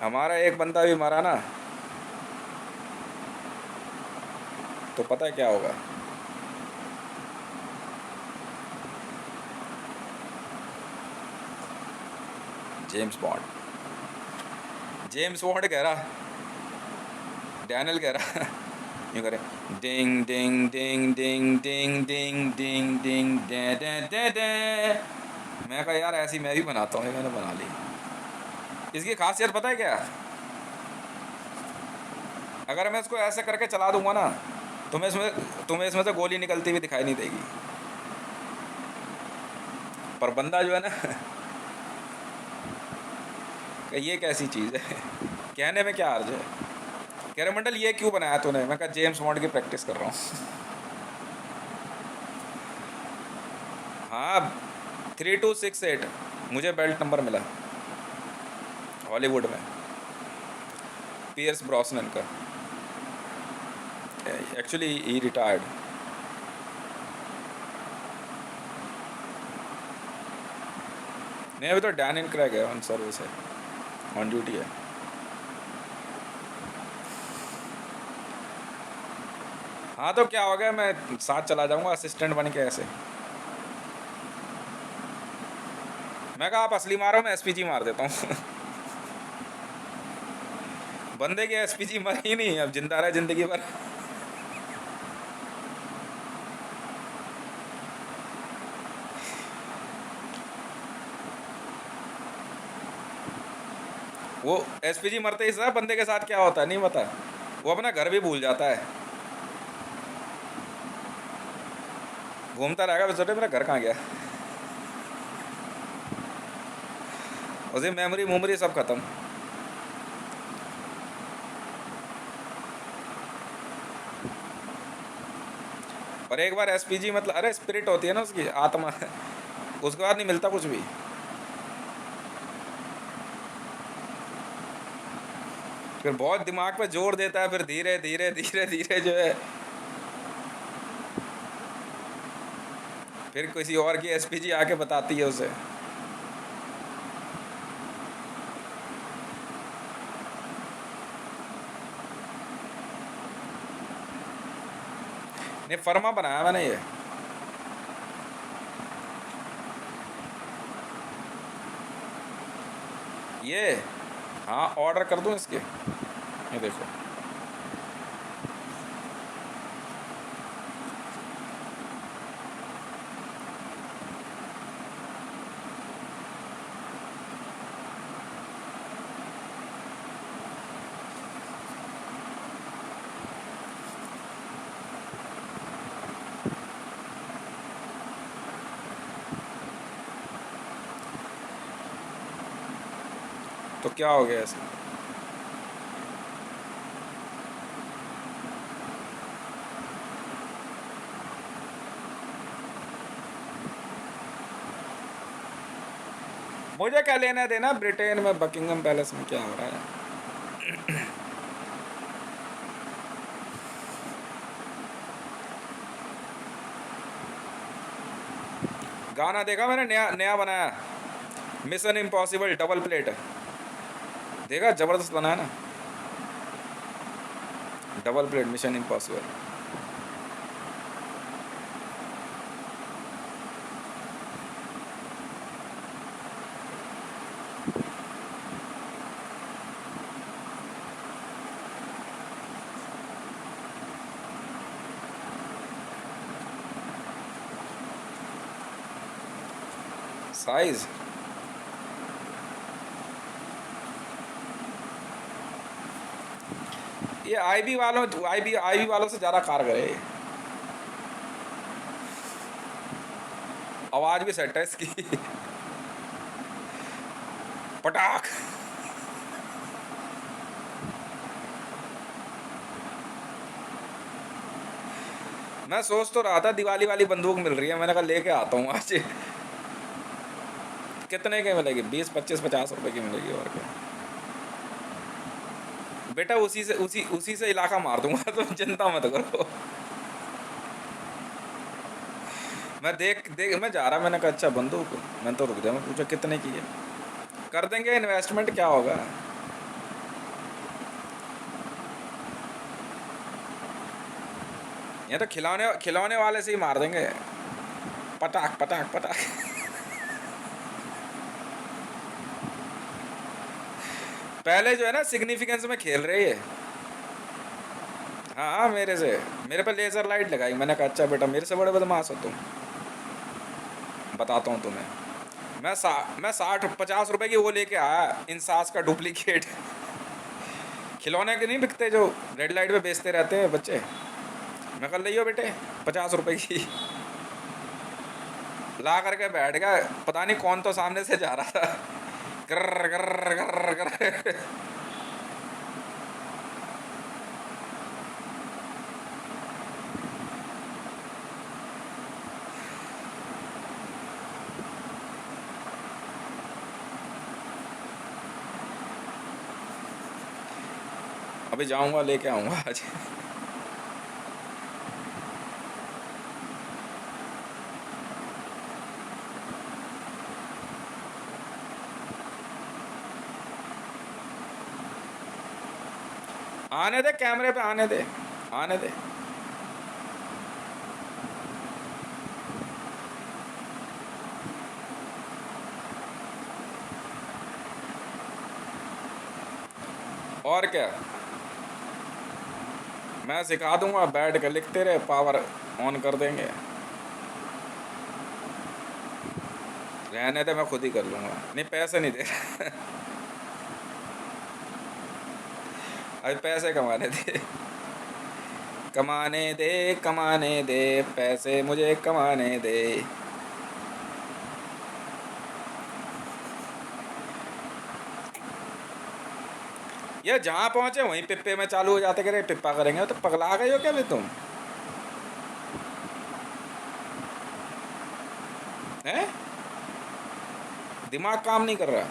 हमारा एक बंदा भी मरा ना तो पता है क्या होगा? James bond. जेम्स बॉन्ड कह रहा, डैनियल कह रहा, यूँ करे, डिंग डिंग डिंग डिंग डिंग डिंग डिंग डिंग डे डे डे डे। मैं कहा यार ऐसी मैं भी बनाता हूँ, ये मैंने बना ली। इसकी खासियत पता है क्या? अगर मैं इसको ऐसे करके चला दूंगा ना, तुम्हें इसमें से गोली निकलती हुई दिखाई नहीं देगी। पर बंदा जो है ना, कि ये कैसी चीज़ है? कहने में क्या अर्ज है? कह रहे मंडल ये क्यों बनाया तूने? मैं कहा जेम्स बॉन्ड की प्रैक्टिस कर रहा हूँ। हाँ 3268 मुझे बेल्ट नंबर मिला हॉलीवुड में, पियर्स ब्रॉसनन का। एक्चुअली ही रिटायर्ड। नहीं अभी तो डैनियल क्रेग है, ऑन सर्विस है, ऑन ड्यूटी है। हाँ तो क्या हो गया, मैं साथ चला जाऊंगा असिस्टेंट बन के ऐसे। मैं कहा आप असली मारो, मैं एसपीजी मार देता हूँ। बंदे के एसपीजी मर ही नहीं, अब जिंदा रहे जिंदगी भर। वो एसपीजी मरते ही साहब बंदे के साथ क्या होता है नहीं पता, वो अपना घर भी भूल जाता है, घूमता रहेगा बेचारे मेरा घर कहाँ गया, उसे मेमोरी मोमरी सब खत्म। और एक बार एसपीजी मतलब अरे स्पिरिट होती है ना उसकी आत्मा, उसके बाद नहीं मिलता कुछ भी। फिर बहुत दिमाग पे जोर देता है, फिर धीरे धीरे धीरे धीरे जो है फिर किसी और की एसपीजी आके बताती है उसे। नहीं फर्मा बनाया मैंने ये हाँ ऑर्डर कर दूं इसके, ये देखो। तो क्या हो गया ऐसे? मुझे क्या लेना देना ब्रिटेन में बकिंगम पैलेस में क्या हो रहा है? गाना देखा मैंने, नया नया बनाया, मिशन इम्पॉसिबल डबल प्लेट। देखा, जबरदस्त बनाया ना, double plate mission impossible. Size ये आईबी वालों से ज़्यादा कारगर है। आवाज़ भी सेट है इसकी। पटाख। मैं सोच तो रहा था दिवाली वाली बंदूक मिल रही है, मैंने कहा लेके आता हूँ आज। कितने की मिलेगी? 20, 25, 50 रुपए की मिलेगी, और क्या बेटा। उसी से इलाका मार दूंगा, तुम चिंता मत करो। मैं देख देख मैं जा रहा, मैंने कहा अच्छा बंदूक, मैं तो रुक जा, मैं पूछा कितने की है। कर देंगे इन्वेस्टमेंट, क्या होगा। ये तो खिलौने खिलौने वाले से ही मार देंगे, पटाख पटाख पटाख। पहले जो है ना सिग्निफिकेंस में खेल रहे है। हाँ मेरे पे लेजर लाइट लगाई, मैंने कहा अच्छा बेटा मेरे से बड़े बदमाश हो तुम, बताता हूँ तुम्हें। मैं 60-50 रुपए की वो लेके आया, इंसास का डुप्लीकेट। खिलौने के नहीं बिकते जो रेड लाइट पे बेचते रहते हैं बच्चे, मैं कर लियो बेटे 50 रुपए की। ला करके बैठ गया, पता नहीं कौन तो सामने से जा रहा था, कर कर कर कर। अभी जाऊंगा लेके आऊंगा आज। आने दे, कैमरे पे आने दे, आने दे। और क्या, मैं सिखा दूंगा, बैठ कर लिखते रहे, पावर ऑन कर देंगे। रहने दे, मैं खुद ही कर लूंगा, नहीं पैसे नहीं दे रहा। अभी पैसे कमाने दे, कमाने दे, कमाने दे, पैसे मुझे कमाने दे। ये जहाँ पहुँचे वहीं पिप्पे में चालू हो जाते, करे पिप्पा करेंगे, तो पगला गए हो क्या भी तुम? हैं, दिमाग काम नहीं कर रहा।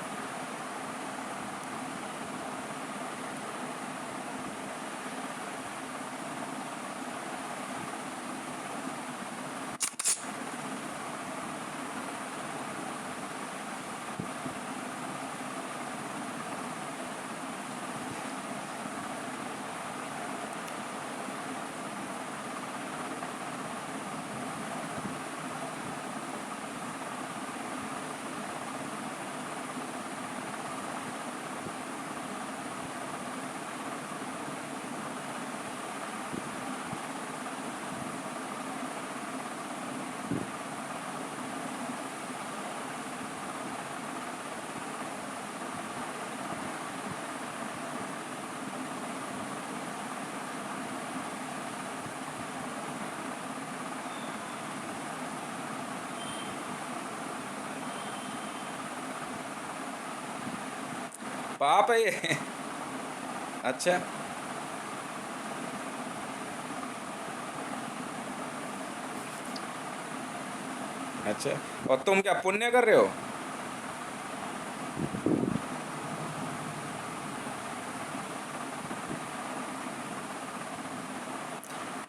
पाप है ये। अच्छा, अच्छा। और तुम क्या पुण्य कर रहे हो?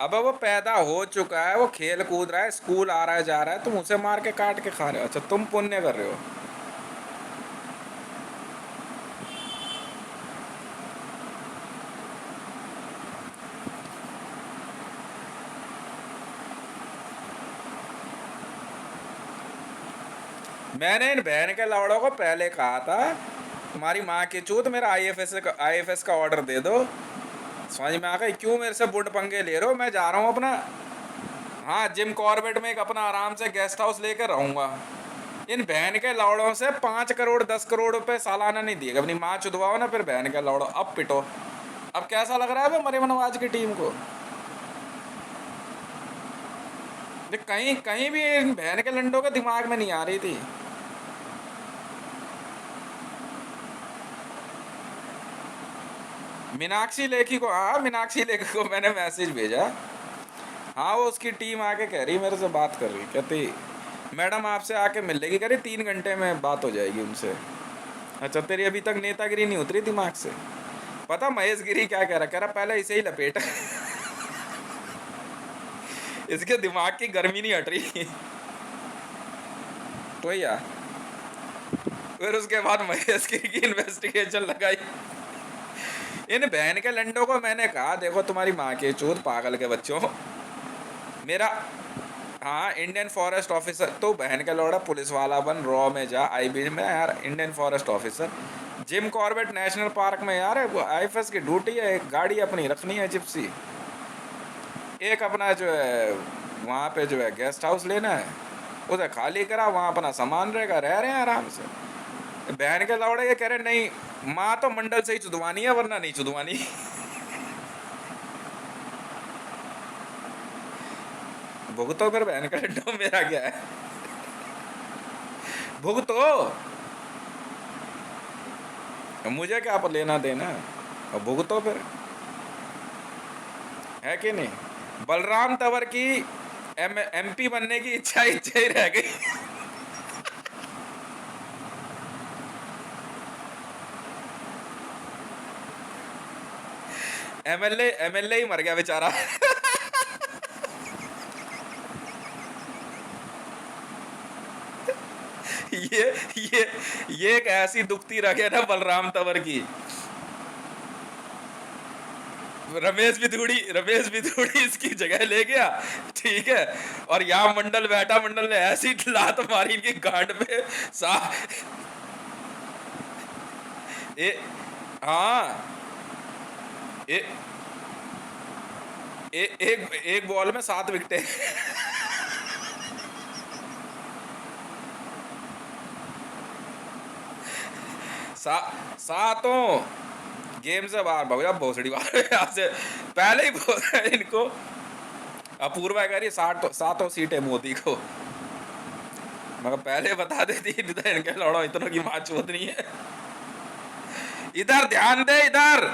अब वो पैदा हो चुका है, वो खेल कूद रहा है, स्कूल आ रहा है जा रहा है, तुम उसे मार के काट के खा रहे हो। अच्छा, तुम पुण्य कर रहे हो। मैंने इन बहन के लौड़ों को पहले कहा था, तुम्हारी माँ की चूत, मेरा आईएफएस का ऑर्डर दे दो। समझ में आ गई क्यों मेरे से बुढ़ पंगे ले रहे हो? मैं जा रहा हूँ अपना, हाँ, जिम कॉर्बेट में एक अपना आराम से गेस्ट हाउस लेकर रहूंगा। इन बहन के लौड़ों से 5 करोड़ 10 करोड़ रुपए सालाना नहीं दिएगा। अपनी माँ चुदवाओ ना, फिर बहन के लौड़ो अब पिटो। अब कैसा लग रहा है मरीम नवाज की टीम को? ये कहीं कहीं भी इन बहन के लंडों के दिमाग में नहीं आ रही थी। मीनाक्षी लेखी को, हाँ, मीनाक्षी लेखी को मैंने मैसेज भेजा। हाँ, वो उसकी टीम आके कह रही, मेरे से बात कर रही, कहती मैडम आपसे आके मिल लेगी, कह रही 3 घंटे में बात हो जाएगी उनसे। अच्छा, तेरी अभी तक नेतागिरी नहीं उतरी दिमाग से? पता महेश गिरी क्या कह रहा पहले इसे ही लपेटा। इसके दिमाग की गर्मी नहीं हट रही। तो या फिर उसके बाद महेश गिरी की इन्वेस्टिगेशन लगाई। इन बहन के लंडों को मैंने कहा, देखो तुम्हारी माँ के चूत पागल के बच्चों, मेरा, हाँ, इंडियन फॉरेस्ट ऑफिसर तो बहन का लौड़ा पुलिस वाला बन, रॉ में जा, आईबी में यार, Indian forest officer. Jim Corbett national park में यार आईएफएस की ड्यूटी है, एक गाड़ी अपनी रखनी है जिप्सी, एक अपना जो है वहाँ पे जो है गेस्ट हाउस लेना है, उसे खाली करा, वहाँ अपना सामान रहेगा, रह रहे हैं आराम से। बहन के लौड़े ये कह रहे नहीं, माँ तो मंडल से ही चुदवानी है वरना नहीं चुदवानी। भुगतो फिर बहन का लड्डू, मेरा क्या है, भुगतो, मुझे क्या पर लेना देना, और भुगतो फिर, है कि नहीं? बलराम तंवर की एमपी बनने की इच्छा इच्छा ही रह गई। एमएलए एमएलए ही मर गया बेचारा। ये ये ये एक ऐसी दुखती रखे ना बलराम तंवर की। रमेश बिधूड़ी इसकी जगह ले गया, ठीक है, और यहाँ मंडल बैठा, मंडल ने ऐसी लात मारी इनकी गांड पे, सा ए, हाँ, ए, एक एक बॉल में 7 विकेटें। सातों गेम से बाहर भाग जा भोसड़ी बाहर यहाँ से, पहले ही बोल रहे हैं इनको। अपूर्वा कह रही 7 सीटें मोदी को, मगर पहले बता देती तो इनके लड़ो इतनों की माँ चोद नहीं है। इधर ध्यान दे, इधर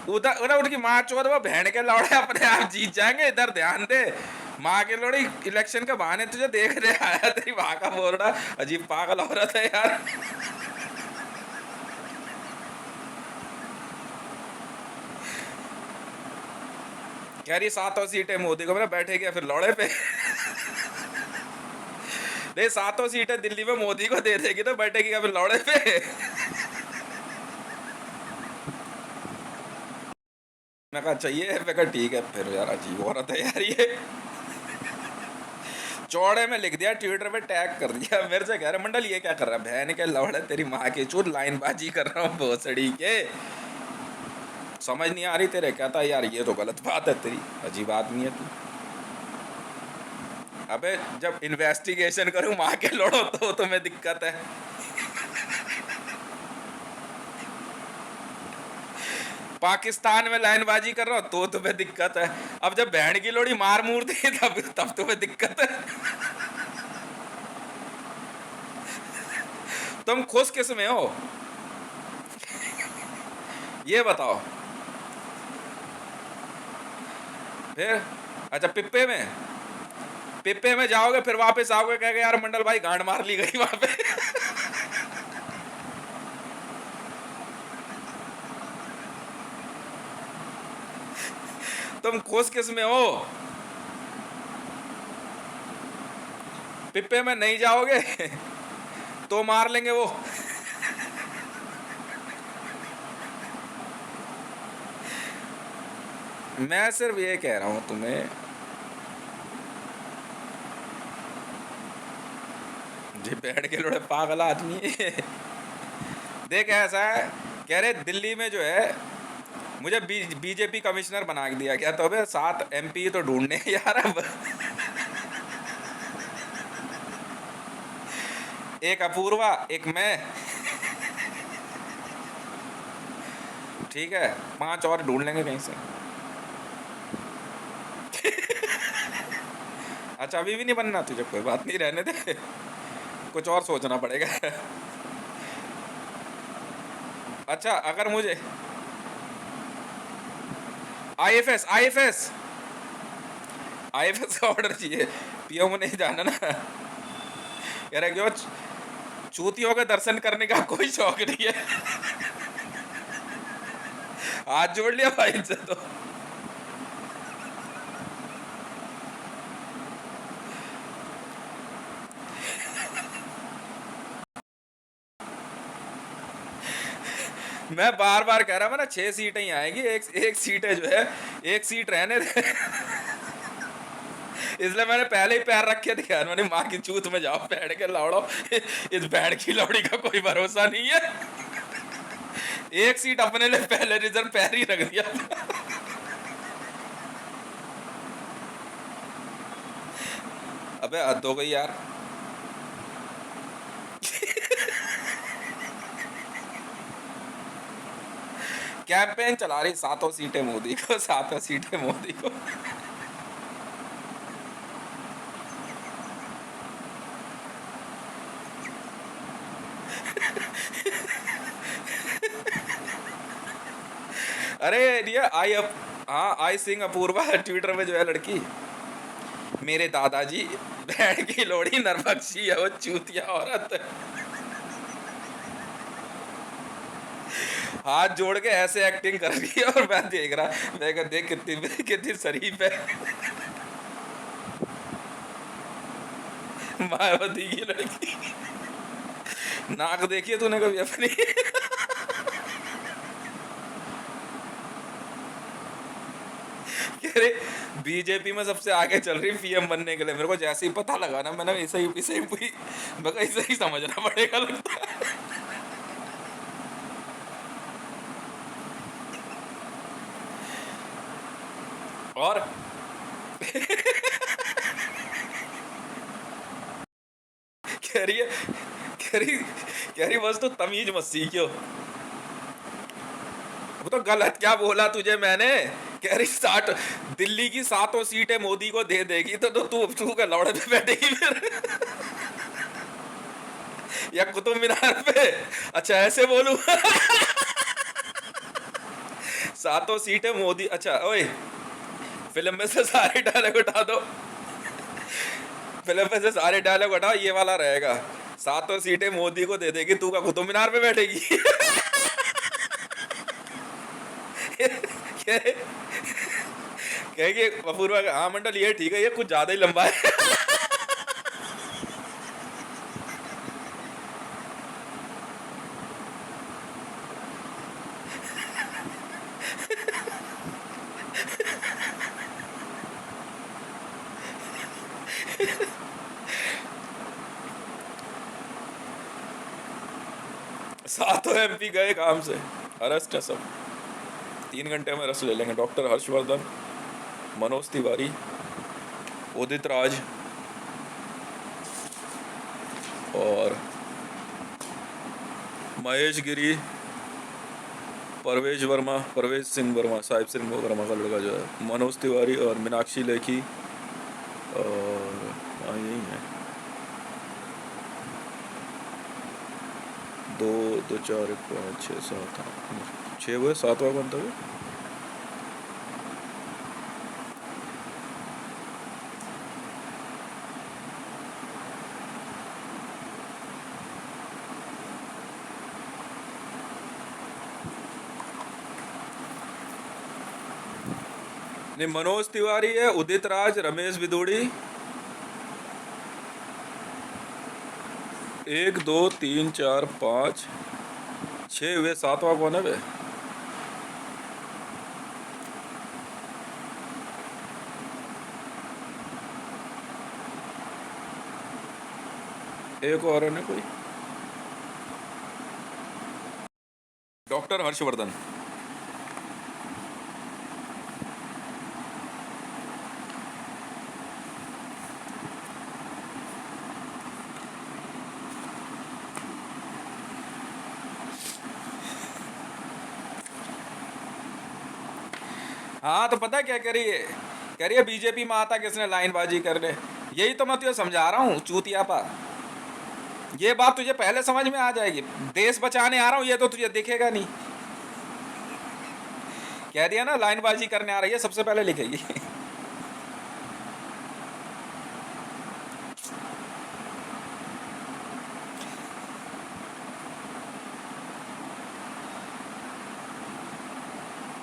उधर उधर उनकी माँ चोद, वो बहन के लौड़े अपने आप जीत जाएंगे। इधर ध्यान दे, माँ के लोड़ी इलेक्शन के बहाने तुझे देख रहे आया, तेरी माँ का बोल रहा, अजीब पागल औरत है यार। कह रही 7 सीटें मोदी को, मेरा बैठेगी फिर लौड़े पे। नहीं, 7 सीटें दिल्ली में मोदी को दे देगी तो बैठेगी फिर लौड़े पे। मैं कहा चाहिए, मैं कहा ठीक है, फिर यार अजीब औरत है यार ये। चौड़े में लिख दिया, ट्विटर पे टैग कर दिया, मेरे से कह रहे मंडल ये क्या कर रहा है, बहन के लौड़े तेरी माँ की चूत, लाइनबाजी कर रहा हूँ भोसड़ी के, समझ नहीं आ रही तेरे? कहता यार ये तो गलत बात है तेरी, अजीब आदमी है तू। अबे जब इन्वेस्टिगेशन करूं माँ के लड़ो तो तुम्हें दिक्कत है। पाकिस्तान में लाइनबाजी कर रहा हो तो तुम्हें दिक्कत है, अब जब बहन की लोड़ी मार मूर दी तब तुम्हें दिक्कत है। तुम खुश किस में हो ये बताओ फिर। अच्छा पिप्पे में जाओगे, फिर वापस आओगे कह के यार मंडल भाई गांड मार ली गई वहां पे तुम खुश किस में हो? पिप्पे में नहीं जाओगे तो मार लेंगे वो मैं सिर्फ ये कह रहा हूं तुम्हें, जी बैठ के लोड़े पागल आदमी देख ऐसा है, कह रहे दिल्ली में जो है मुझे बीजेपी कमिश्नर बना दिया गया, तो अबे 7 MP तो ढूंढने हैं यार अब एक अपूर्वा, एक मैं, ठीक है 5 और ढूंढ लेंगे कहीं से अच्छा अभी भी नहीं बनना तुझे, कोई बात नहीं, रहने दे, कुछ और सोचना पड़ेगा अच्छा अगर मुझे आईएफएस का ऑर्डर चाहिए, पीओ में नहीं जाना ना यार, क्यों चूतियों के दर्शन करने का कोई शौक नहीं है हाथ जोड़ लिया भाई इनसे तो मैं बार बार कह रहा हूँ ना 6 सीटें ही आएंगी, एक सीट है जो है, एक सीट रहने दे इसलिए मैंने पहले ही पैर रख के दिखाया, मैंने माँ की चूत में जाओ बैठ के लौड़ो इस बैठ की लौड़ी का कोई भरोसा नहीं है एक सीट अपने लिए पहले रिजर्व पैर ही रख दिया अबे हद हो गई यार कैंपेन चला रही 7 सीटें मोदी को, 7 सीटें मोदी को अरे ये आई सिंह अपूर्वा ट्विटर में जो है लड़की, मेरे दादाजी बैठ की लोड़ी नरबख्शी है वो चूतिया औरत हाथ जोड़ के ऐसे एक्टिंग कर रही है और मैं देख रहा, मैं कहा देख कितनी शरीफ है मायावती की लड़की नाक देखिए तूने कभी अपनी अरे बीजेपी में सबसे आगे चल रही पीएम बनने के लिए, मेरे को जैसे ही पता लगा ना मैंने इसे ही समझना पड़ेगा लगता है और कह रही बस तो तमीज मत सीखियो, वो तो गलत क्या बोला तुझे मैंने, कह रही 60 दिल्ली की 7 सीटें मोदी को दे देगी तो तू क्या लौड़े पे बैठेगी फिर या कुतुब मीनार पे, अच्छा ऐसे बोलूं 7 सीटें मोदी, अच्छा ओए फिल्म में से सारे डायलॉग उठा दो, फिल्म में से सारे डायलॉग उठाओ, ये वाला रहेगा 7 सीटें मोदी को दे देगी, तू का कुतुब मीनार पे बैठेगी कहेगी अपूर्वा का, हाँ मंडल ये ठीक है, ये कुछ ज्यादा ही लंबा है सातों MP गए काम से, अरेस्ट है सब, 3 घंटे में अरेस्ट ले लेंगे। डॉक्टर हर्षवर्धन, मनोज तिवारी, उदित राज और महेश गिरी, परवेज सिंह वर्मा, साहिब सिंह वर्मा का लड़का जो है, मनोज तिवारी और मीनाक्षी लेखी और यही है। दो, दो चार एक पाँच छः सात आठ, छः हुए, सातवां कौन था वो? नहीं, मनोज तिवारी है, उदित राज, रमेश बिदूड़ी, एक दो तीन चार पाँच छः हुए, सातवां कौन है वे? एक और है ना कोई, डॉक्टर हर्षवर्धन। हाँ तो पता है क्या कह रही है? कह रही है बीजेपी में आता किसने लाइनबाजी करने। यही तो मैं तुझे समझा रहा हूँ चूतियापा। ये बात तुझे पहले समझ में आ जाएगी। देश बचाने आ रहा हूँ ये तो तुझे दिखेगा नहीं। कह दिया ना लाइनबाजी करने आ रही है, सबसे पहले लिखेगी।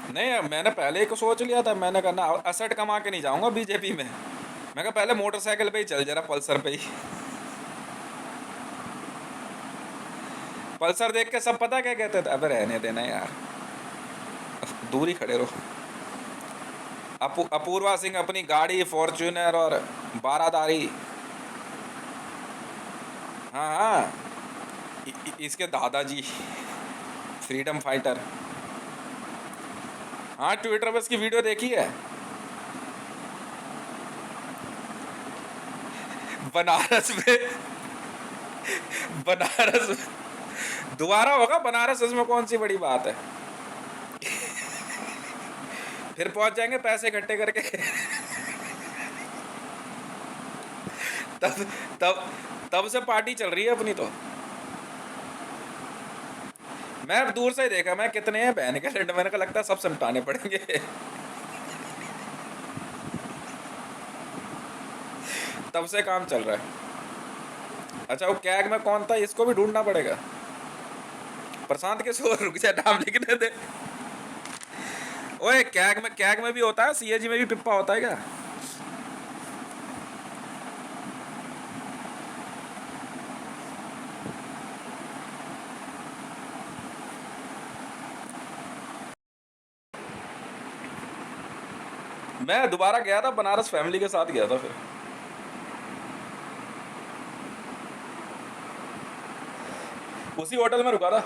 नहीं, मैंने पहले ही को सोच लिया था। मैंने कहा ना असट कमा के नहीं जाऊंगा बीजेपी में। मैं कहा पहले मोटरसाइकिल पे ही चल, जरा पल्सर पे ही। पल्सर देख के सब पता क्या कहते थे, अबे रहने देना यार, दूर ही खड़े रहो। अपूर्वा सिंह अपनी गाड़ी फॉर्च्यूनर और बारादारी। हाँ हाँ, इसके दादाजी फ्रीडम फाइटर। हाँ, ट्विटर पर इसकी वीडियो देखी है। बनारस में, बनारस में दोबारा होगा बनारस, इसमें कौन सी बड़ी बात है। फिर पहुंच जाएंगे पैसे इकट्ठे करके। तब तब तब से पार्टी चल रही है अपनी तो। मैं अब दूर से ही देखा, मैं कितने हैं बहन के लंड, मैंने का लगता है सब समटाने पड़ेंगे। तब से काम चल रहा है। अच्छा, वो कैग में कौन था, इसको भी ढूंढना पड़ेगा। प्रशांत के सो, रुक जा, नाम लिखने दे। ओए, कैग में भी होता है, सीएजी में भी पिप्पा होता है क्या? मैं दोबारा गया था बनारस, फैमिली के साथ गया था। फिर उसी होटल में रुका था।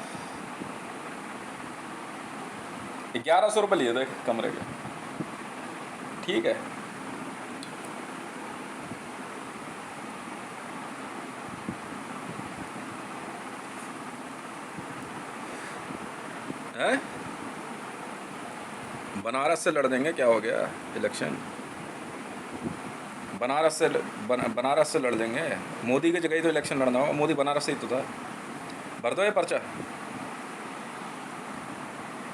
1100 रुपये लिए थे कमरे के। ठीक है। हैं? बनारस से लड़ देंगे, क्या हो गया इलेक्शन। बनारस से लड़ देंगे। मोदी की जगह ही तो इलेक्शन लड़ना होगा, मोदी बनारस से ही तो था। भर दो ये पर्चा।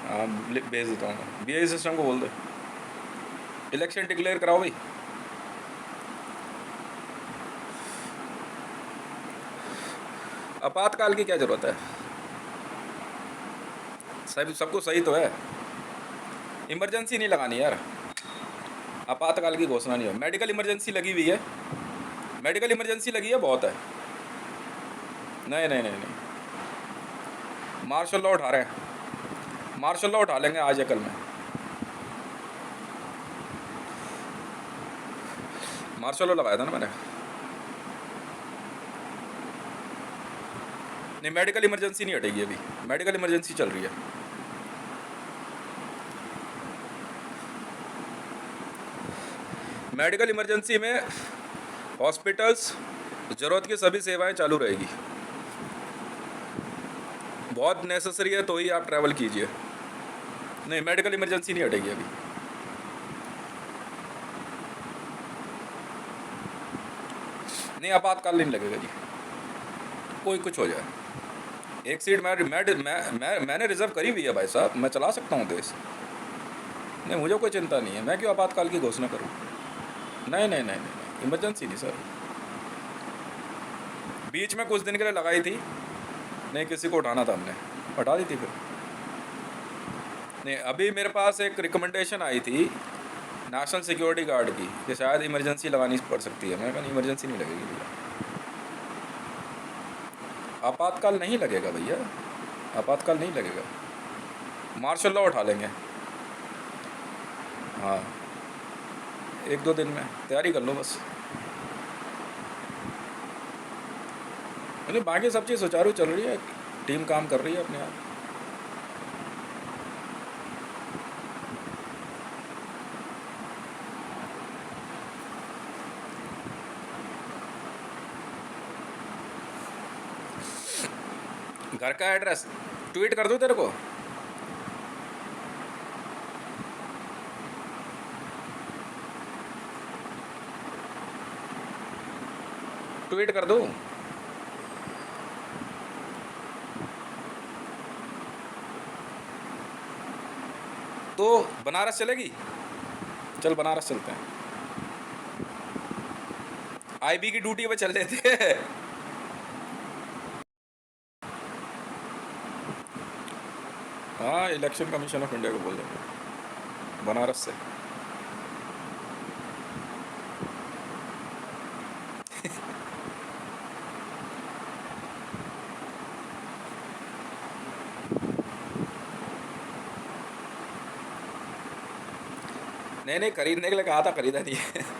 हाँ, भेज देता हूँ, बीआई सिस्टम को बोल दो इलेक्शन डिक्लेयर कराओ भाई। आपातकाल की क्या जरूरत है? सबको सही तो है। इमरजेंसी नहीं लगानी यार, आपातकाल की घोषणा नहीं हो। मेडिकल इमरजेंसी लगी हुई है, मेडिकल इमरजेंसी लगी है, बहुत है। नहीं नहीं नहीं नहीं, मार्शल लॉ उठा रहे हैं, मार्शल लॉ उठा लेंगे आज या कल में। मार्शल लॉ लगाया था ना मैंने। नहीं, मेडिकल इमरजेंसी नहीं हटेगी अभी, मेडिकल इमरजेंसी चल रही है। मेडिकल इमरजेंसी में हॉस्पिटल्स, ज़रूरत की सभी सेवाएं चालू रहेगी। बहुत नेसेसरी है तो ही आप ट्रैवल कीजिए। नहीं, मेडिकल इमरजेंसी नहीं हटेगी अभी। नहीं, आपातकाल नहीं लगेगा जी, कोई कुछ हो जाए। एक सीट मैंने रिजर्व करी हुई है भाई साहब, मैं चला सकता हूँ देश। नहीं, मुझे कोई चिंता नहीं है, मैं क्यों आपातकाल की घोषणा करूँ। नहीं नहीं नहीं नहीं, इमरजेंसी नहीं सर। बीच में कुछ दिन के लिए लगाई थी, नहीं किसी को उठाना था, हमने हटा दी थी फिर। नहीं, अभी मेरे पास एक रिकमेंडेशन आई थी नेशनल सिक्योरिटी गार्ड की कि शायद इमरजेंसी लगानी पड़ सकती है। मैं कहा इमरजेंसी नहीं लगेगी भैया, आपातकाल नहीं लगेगा भैया, आपातकाल नहीं लगेगा, मार्शल लॉ उठा लेंगे। हाँ, 1-2 दिन में तैयारी कर लो बस। नहीं, बाकी सब चीज़ सुचारू चल रही है, टीम काम कर रही है अपने आप। घर का एड्रेस ट्वीट कर दूँ तेरे को? ट्वीट कर दूँ? तो बनारस चलेगी? चल बनारस चलते हैं, आईबी की ड्यूटी पे चल लेते हैं। हाँ, इलेक्शन कमीशन ऑफ इंडिया को बोल देंगे बनारस से। नहीं नहीं, खरीदने के लिए कहा था, खरीदा नहीं है।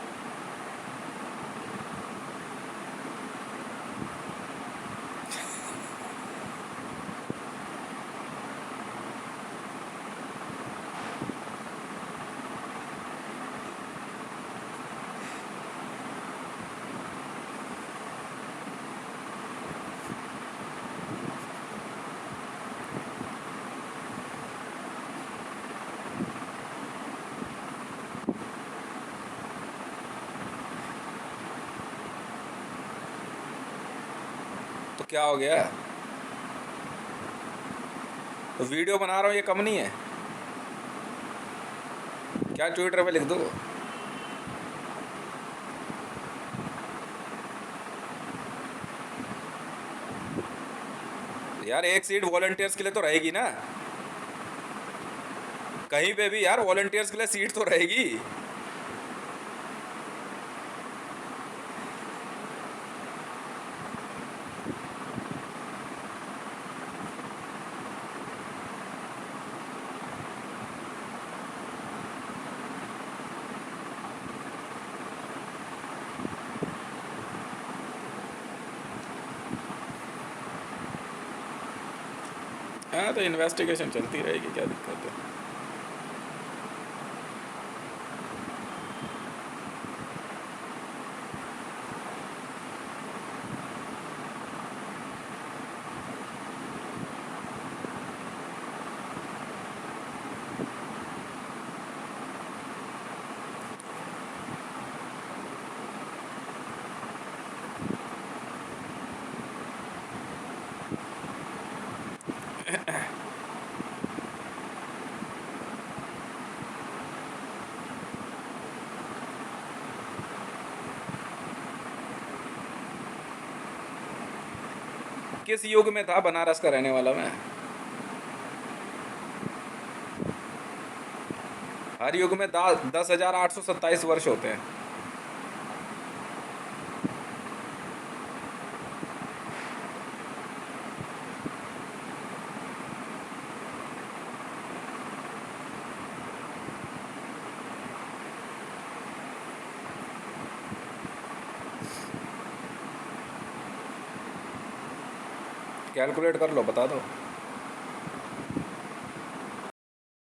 तो क्या हो गया? तो वीडियो बना रहा हूँ, ये कम नहीं है क्या? ट्विटर पे लिख दो। यार एक सीट वॉलंटियर्स के लिए तो रहेगी ना, कहीं पे भी यार वॉलंटियर्स के लिए सीट तो रहेगी। हाँ, तो इन्वेस्टिगेशन चलती रहेगी, क्या दिक्कत है। किस युग में था बनारस का रहने वाला मैं? हर युग में 10,827 वर्ष होते हैं। कैलकुलेट कर लो, बता दो।